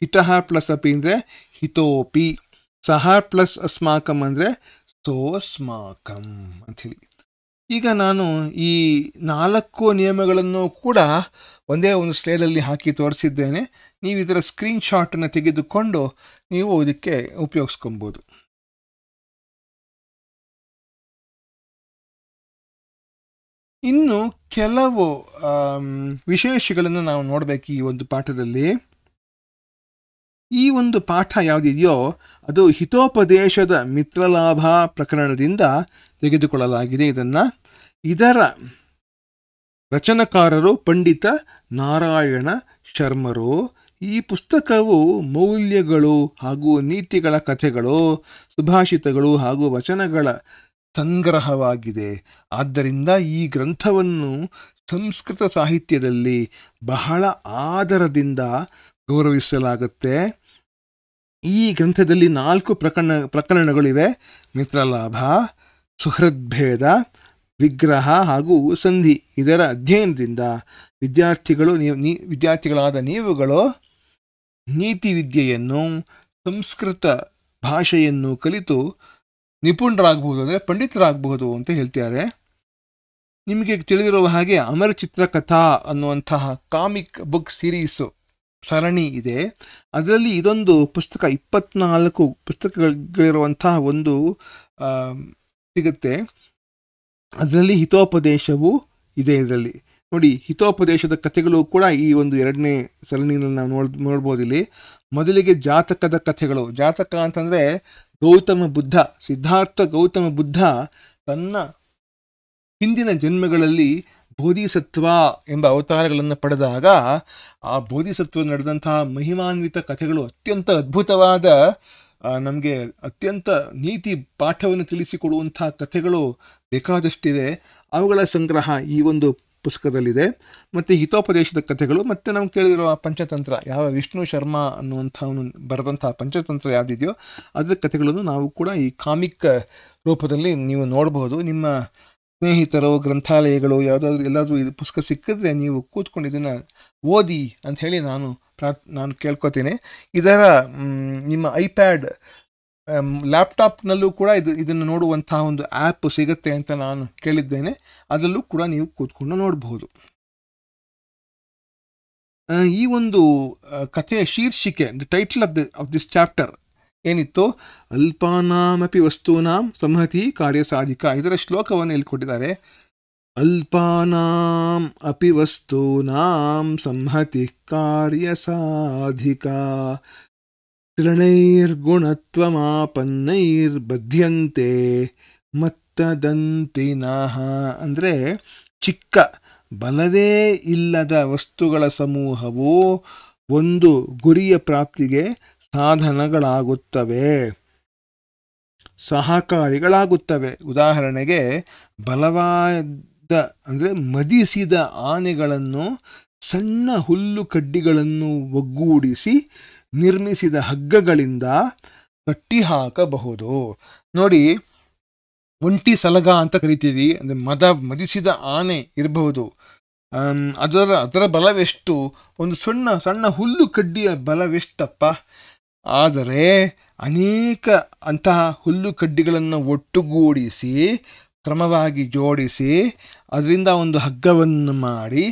[SPEAKER 1] ಹಿತಃ ಪ್ಲಸ್ ಅಪಿ ಅಂದರೆ ಹಿತೋಪಿ. ಸಹ ಪ್ಲಸ್ ಅಸ್ಮಾಕಂ ಅಂದರೆ ಸೋಸ್ಮಾಕಂ ಅಂಥೇಳಿ. ಈಗ ನಾನು ಈ 4 ನಿಯಮಗಳನ್ನು ಕೂಡ ಒಂದೇ ಒಂದು ಸ್ಲೈಡಲ್ಲಿ ಹಾಕಿ ತೋರಿಸಿದ್ದೇನೆ. ನೀವು ಇದರ ಸ್ಕ್ರೀನ್ಶಾಟನ್ನು ತೆಗೆದುಕೊಂಡು ನೀವು ಇದಕ್ಕೆ ಉಪಯೋಗಿಸ್ಕೊಬೋದು. ಇನ್ನು ಕೆಲವು ವಿಶೇಷಗಳನ್ನು ನಾವು ನೋಡಬೇಕು ಈ ಒಂದು ಪಾಠದಲ್ಲಿ. ಈ ಒಂದು ಪಾಠ ಯಾವುದಿದೆಯೋ ಅದು ಹಿತೋಪದೇಶದ ಮಿತ್ರಲಾಭ ಪ್ರಕರಣದಿಂದ ತೆಗೆದುಕೊಳ್ಳಲಾಗಿದೆ. ಇದರ ರಚನಕಾರರು ಪಂಡಿತ ನಾರಾಯಣ ಶರ್ಮರು. ಈ ಪುಸ್ತಕವು ಮೌಲ್ಯಗಳು ಹಾಗೂ ನೀತಿಗಳ ಕಥೆಗಳು, ಸುಭಾಷಿತಗಳು ಹಾಗೂ ವಚನಗಳ ಸಂಗ್ರಹವಾಗಿದೆ. ಆದ್ದರಿಂದ ಈ ಗ್ರಂಥವನ್ನು ಸಂಸ್ಕೃತ ಸಾಹಿತ್ಯದಲ್ಲಿ ಬಹಳ ಆದರದಿಂದ ಗೌರವಿಸಲಾಗುತ್ತೆ. ಈ ಗ್ರಂಥದಲ್ಲಿ 4 ಪ್ರಕರಣಗಳಿವೆ. ಮಿತ್ರಲಾಭ, ಸುಹೃದ್ಭೇದ, ವಿಗ್ರಹ ಹಾಗೂ ಸಂಧಿ. ಇದರ ಅಧ್ಯಯನದಿಂದ ವಿದ್ಯಾರ್ಥಿಗಳಾದ ನೀವುಗಳು ನೀತಿ ವಿದ್ಯೆಯನ್ನು, ಸಂಸ್ಕೃತ ಭಾಷೆಯನ್ನು ಕಲಿತು ನಿಪುಣರಾಗಬಹುದು, ಅಂದರೆ ಪಂಡಿತರಾಗಬಹುದು ಅಂತ ಹೇಳ್ತಾರೆ. ನಿಮಗೆ ತಿಳಿದಿರುವ ಹಾಗೆ ಅಮರ ಚಿತ್ರಕಥಾ ಅನ್ನುವಂತಹ ಕಾಮಿಕ್ ಬುಕ್ ಸೀರೀಸು ಸರಣಿ ಇದೆ. ಅದರಲ್ಲಿ ಇದೊಂದು ಪುಸ್ತಕ 24 ಪುಸ್ತಕಗಳಿರುವಂತಹ ಒಂದು ಸಿಗುತ್ತೆ. ಅದರಲ್ಲಿ ಹಿತೋಪದೇಶವೂ ಇದೆ. ಇದರಲ್ಲಿ ನೋಡಿ, ಹಿತೋಪದೇಶದ ಕಥೆಗಳು ಕೂಡ ಈ ಒಂದು 2ನೇ ಸರಣಿಯಲ್ಲಿ ನಾವು ನೋಡ್ಬೋದು. ಇಲ್ಲಿ ಮೊದಲಿಗೆ ಜಾತಕದ ಕಥೆಗಳು. ಜಾತಕ ಅಂತಂದರೆ ಗೌತಮ ಬುದ್ಧ, ಸಿದ್ಧಾರ್ಥ ಗೌತಮ ಬುದ್ಧ ತನ್ನ ಹಿಂದಿನ ಜನ್ಮಗಳಲ್ಲಿ ಬೋಧಿಸತ್ವ ಎಂಬ ಅವತಾರಗಳನ್ನು ಪಡೆದಾಗ ಆ ಬೋಧಿಸತ್ವ ನಡೆದಂತಹ ಮಹಿಮಾನ್ವಿತ ಕಥೆಗಳು, ಅತ್ಯಂತ ಅದ್ಭುತವಾದ, ನಮಗೆ ಅತ್ಯಂತ ನೀತಿ ಪಾಠವನ್ನು ತಿಳಿಸಿಕೊಡುವಂತಹ ಕಥೆಗಳು ಬೇಕಾದಷ್ಟಿದೆ. ಅವುಗಳ ಸಂಗ್ರಹ ಈ ಒಂದು ಪುಸ್ತಕದಲ್ಲಿದೆ. ಮತ್ತು ಹಿತೋಪದೇಶದ ಕಥೆಗಳು, ಮತ್ತು ನಮ್ಗೆ ಕೇಳಿರುವ ಪಂಚತಂತ್ರ, ಯಾವ ವಿಷ್ಣು ಶರ್ಮಾ ಅನ್ನುವಂಥವನು ಬರೆದಂತಹ ಪಂಚತಂತ್ರ ಯಾವುದಿದೆಯೋ ಅದರ ಕಥೆಗಳನ್ನು ನಾವು ಕೂಡ ಈ ಕಾಮಿಕ್ ರೂಪದಲ್ಲಿ ನೀವು ನೋಡಬಹುದು. ನಿಮ್ಮ ಸ್ನೇಹಿತರು, ಗ್ರಂಥಾಲಯಗಳು ಎಲ್ಲಾದರೂ ಇದು ಪುಸ್ತಕ ಸಿಕ್ಕಿದ್ರೆ ನೀವು ಕೂತ್ಕೊಂಡು ಇದನ್ನು ಓದಿ ಅಂತ ಹೇಳಿ ನಾನು ಕೇಳ್ಕೊತೀನಿ. ಇದರ ನಿಮ್ಮ ಐಪ್ಯಾಡ್, ಲ್ಯಾಪ್ಟಾಪ್ನಲ್ಲೂ ಕೂಡ ಇದನ್ನು ನೋಡುವಂತಹ ಒಂದು ಆ್ಯಪ್ ಸಿಗುತ್ತೆ ಅಂತ ನಾನು ಕೇಳಿದ್ದೇನೆ. ಅದರಲ್ಲೂ ಕೂಡ ನೀವು ಕೂತ್ಕೊಂಡು ನೋಡಬಹುದು. ಈ ಒಂದು ಕಥೆಯ ಶೀರ್ಷಿಕೆ, the title of this chapter ಏನಿತ್ತು, ಅಲ್ಪಾನಾಮಪಿ ವಸ್ತೂನಾಂ ಸಂಹತಿ ಕಾರ್ಯಸಾಧಿಕ. ಇದರ ಶ್ಲೋಕವನ್ನು ಇಲ್ಲಿ ಕೊಟ್ಟಿದ್ದಾರೆ. ಅಲ್ಪಾನಾಂ ಅಪಿ ವಸ್ತೂನಾಂ ಸಂಹತಿ ಕಾರ್ಯಸಾಧಿಕ ತೃಣೈರ್ಗುಣತ್ವಮಾಪನ್ನೈರ್ಬಧ್ಯಂತೆ ಮತ್ತದಂತಿನಃ. ಅಂದರೆ ಚಿಕ್ಕ, ಬಲವೇ ಇಲ್ಲದ ವಸ್ತುಗಳ ಸಮೂಹವು ಒಂದು ಗುರಿಯ ಪ್ರಾಪ್ತಿಗೆ ಸಾಧನಗಳಾಗುತ್ತವೆ, ಸಹಕಾರಿಗಳಾಗುತ್ತವೆ. ಉದಾಹರಣೆಗೆ, ಬಲವಾದ ಅಂದರೆ ಮದಿಸಿದ ಆನೆಗಳನ್ನು ಸಣ್ಣ ಹುಲ್ಲು ಕಡ್ಡಿಗಳನ್ನು ಒಗ್ಗೂಡಿಸಿ ನಿರ್ಮಿಸಿದ ಹಗ್ಗಗಳಿಂದ ಕಟ್ಟಿಹಾಕಬಹುದು. ನೋಡಿ, ಒಂಟಿ ಸಲಗ ಅಂತ ಕರಿತೀವಿ. ಅಂದರೆ ಮದಿಸಿದ ಆನೆ ಇರಬಹುದು. ಅದರ ಬಲವೆಷ್ಟು? ಒಂದು ಸಣ್ಣ ಹುಲ್ಲು ಕಡ್ಡಿಯ ಬಲವೆಷ್ಟಪ್ಪ. ಆದರೆ ಅನೇಕ ಅಂತಹ ಹುಲ್ಲು ಕಡ್ಡಿಗಳನ್ನು ಒಟ್ಟುಗೂಡಿಸಿ ಕ್ರಮವಾಗಿ ಜೋಡಿಸಿ ಅದರಿಂದ ಒಂದು ಹಗ್ಗವನ್ನು ಮಾಡಿ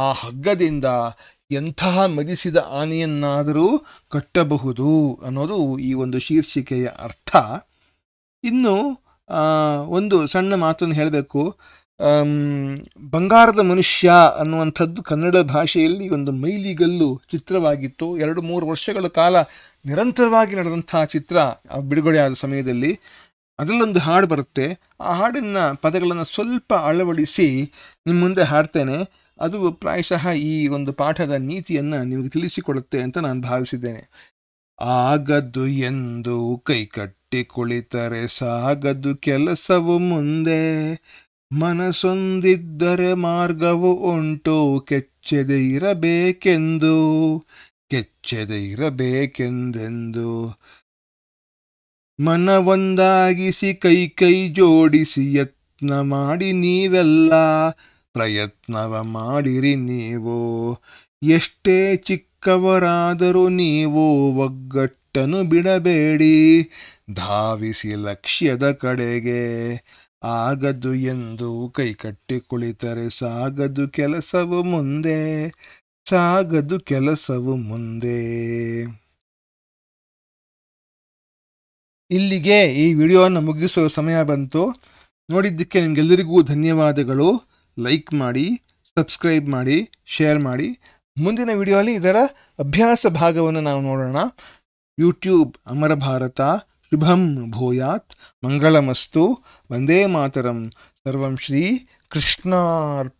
[SPEAKER 1] ಆ ಹಗ್ಗದಿಂದ ಎಂತಹ ಮದಿಸಿದ ಆನೆಯನ್ನಾದರೂ ಕಟ್ಟಬಹುದು ಅನ್ನೋದು ಈ ಒಂದು ಶೀರ್ಷಿಕೆಯ ಅರ್ಥ. ಇನ್ನು ಒಂದು ಸಣ್ಣ ಮಾತನ್ನು ಹೇಳಬೇಕು. ಬಂಗಾರದ ಮನುಷ್ಯ ಅನ್ನುವಂಥದ್ದು ಕನ್ನಡ ಭಾಷೆಯಲ್ಲಿ ಒಂದು ಮೈಲಿಗಲ್ಲು ಚಿತ್ರವಾಗಿತ್ತು. 2-3 ವರ್ಷಗಳ ಕಾಲ ನಿರಂತರವಾಗಿ ನಡೆದಂತಹ ಚಿತ್ರ ಬಿಡುಗಡೆಯಾದ ಸಮಯದಲ್ಲಿ. ಅದರಲ್ಲೊಂದು ಹಾಡು ಬರುತ್ತೆ. ಆ ಹಾಡಿನ ಪದಗಳನ್ನು ಸ್ವಲ್ಪ ಅಳವಡಿಸಿ ನಿಮ್ಮ ಮುಂದೆ ಹಾಡ್ತೇನೆ. ಅದು ಪ್ರಾಯಶಃ ಈ ಒಂದು ಪಾಠದ ನೀತಿಯನ್ನು ನಿಮಗೆ ತಿಳಿಸಿಕೊಡುತ್ತೆ ಅಂತ ನಾನು ಭಾವಿಸಿದ್ದೇನೆ. ಆಗದ್ದು ಎಂದು ಕೈಕಟ್ಟಿ ಕುಳಿತರೆ ಸಾಗದು ಕೆಲಸವು ಮುಂದೆ, ಮನಸೊಂದಿದ್ದರೆ ಮಾರ್ಗವು ಉಂಟು, ಕೆಚ್ಚೆದೆ ಇರಬೇಕೆಂದೆಂದು. ಮನವೊಂದಾಗಿಸಿ ಕೈ ಜೋಡಿಸಿ ಯತ್ನ ಮಾಡಿ ನೀವೆಲ್ಲ, ಪ್ರಯತ್ನವ ಮಾಡಿರಿ ನೀವು. ಎಷ್ಟೇ ಚಿಕ್ಕವರಾದರೂ ನೀವು ಒಗ್ಗಟ್ಟನ್ನು ಬಿಡಬೇಡಿ, ಧಾವಿಸಿ ಲಕ್ಷ್ಯದ ಕಡೆಗೆ. ಆಗದು ಎಂದು ಕೈಕಟ್ಟಿ ಕುಳಿತರೆ ಸಾಗದು ಕೆಲಸವು ಮುಂದೆ. ಇಲ್ಲಿಗೆ ಈ ವಿಡಿಯೋವನ್ನು ಮುಗಿಸುವ ಸಮಯ ಬಂತು. ನೋಡಿದ್ದಕ್ಕೆ ನಿಮಗೆಲ್ಲರಿಗೂ ಧನ್ಯವಾದಗಳು. ಲೈಕ್ ಮಾಡಿ, ಸಬ್ಸ್ಕ್ರೈಬ್ ಮಾಡಿ, ಶೇರ್ ಮಾಡಿ. ಮುಂದಿನ ವಿಡಿಯೋಲಿ ಇದರ ಅಭ್ಯಾಸ ಭಾಗವನ್ನು ನಾವು ನೋಡೋಣ. ಯೂಟ್ಯೂಬ್ ಅಮರ ಭಾರತ. ಶುಭಂ ಭೂಯಾತ್, ಮಂಗಳಮಸ್ತು, ವಂದೇ ಮಾತರಂ. ಸರ್ವಂ ಶ್ರೀ ಕೃಷ್ಣಾರ್ಪಣಮಸ್ತು.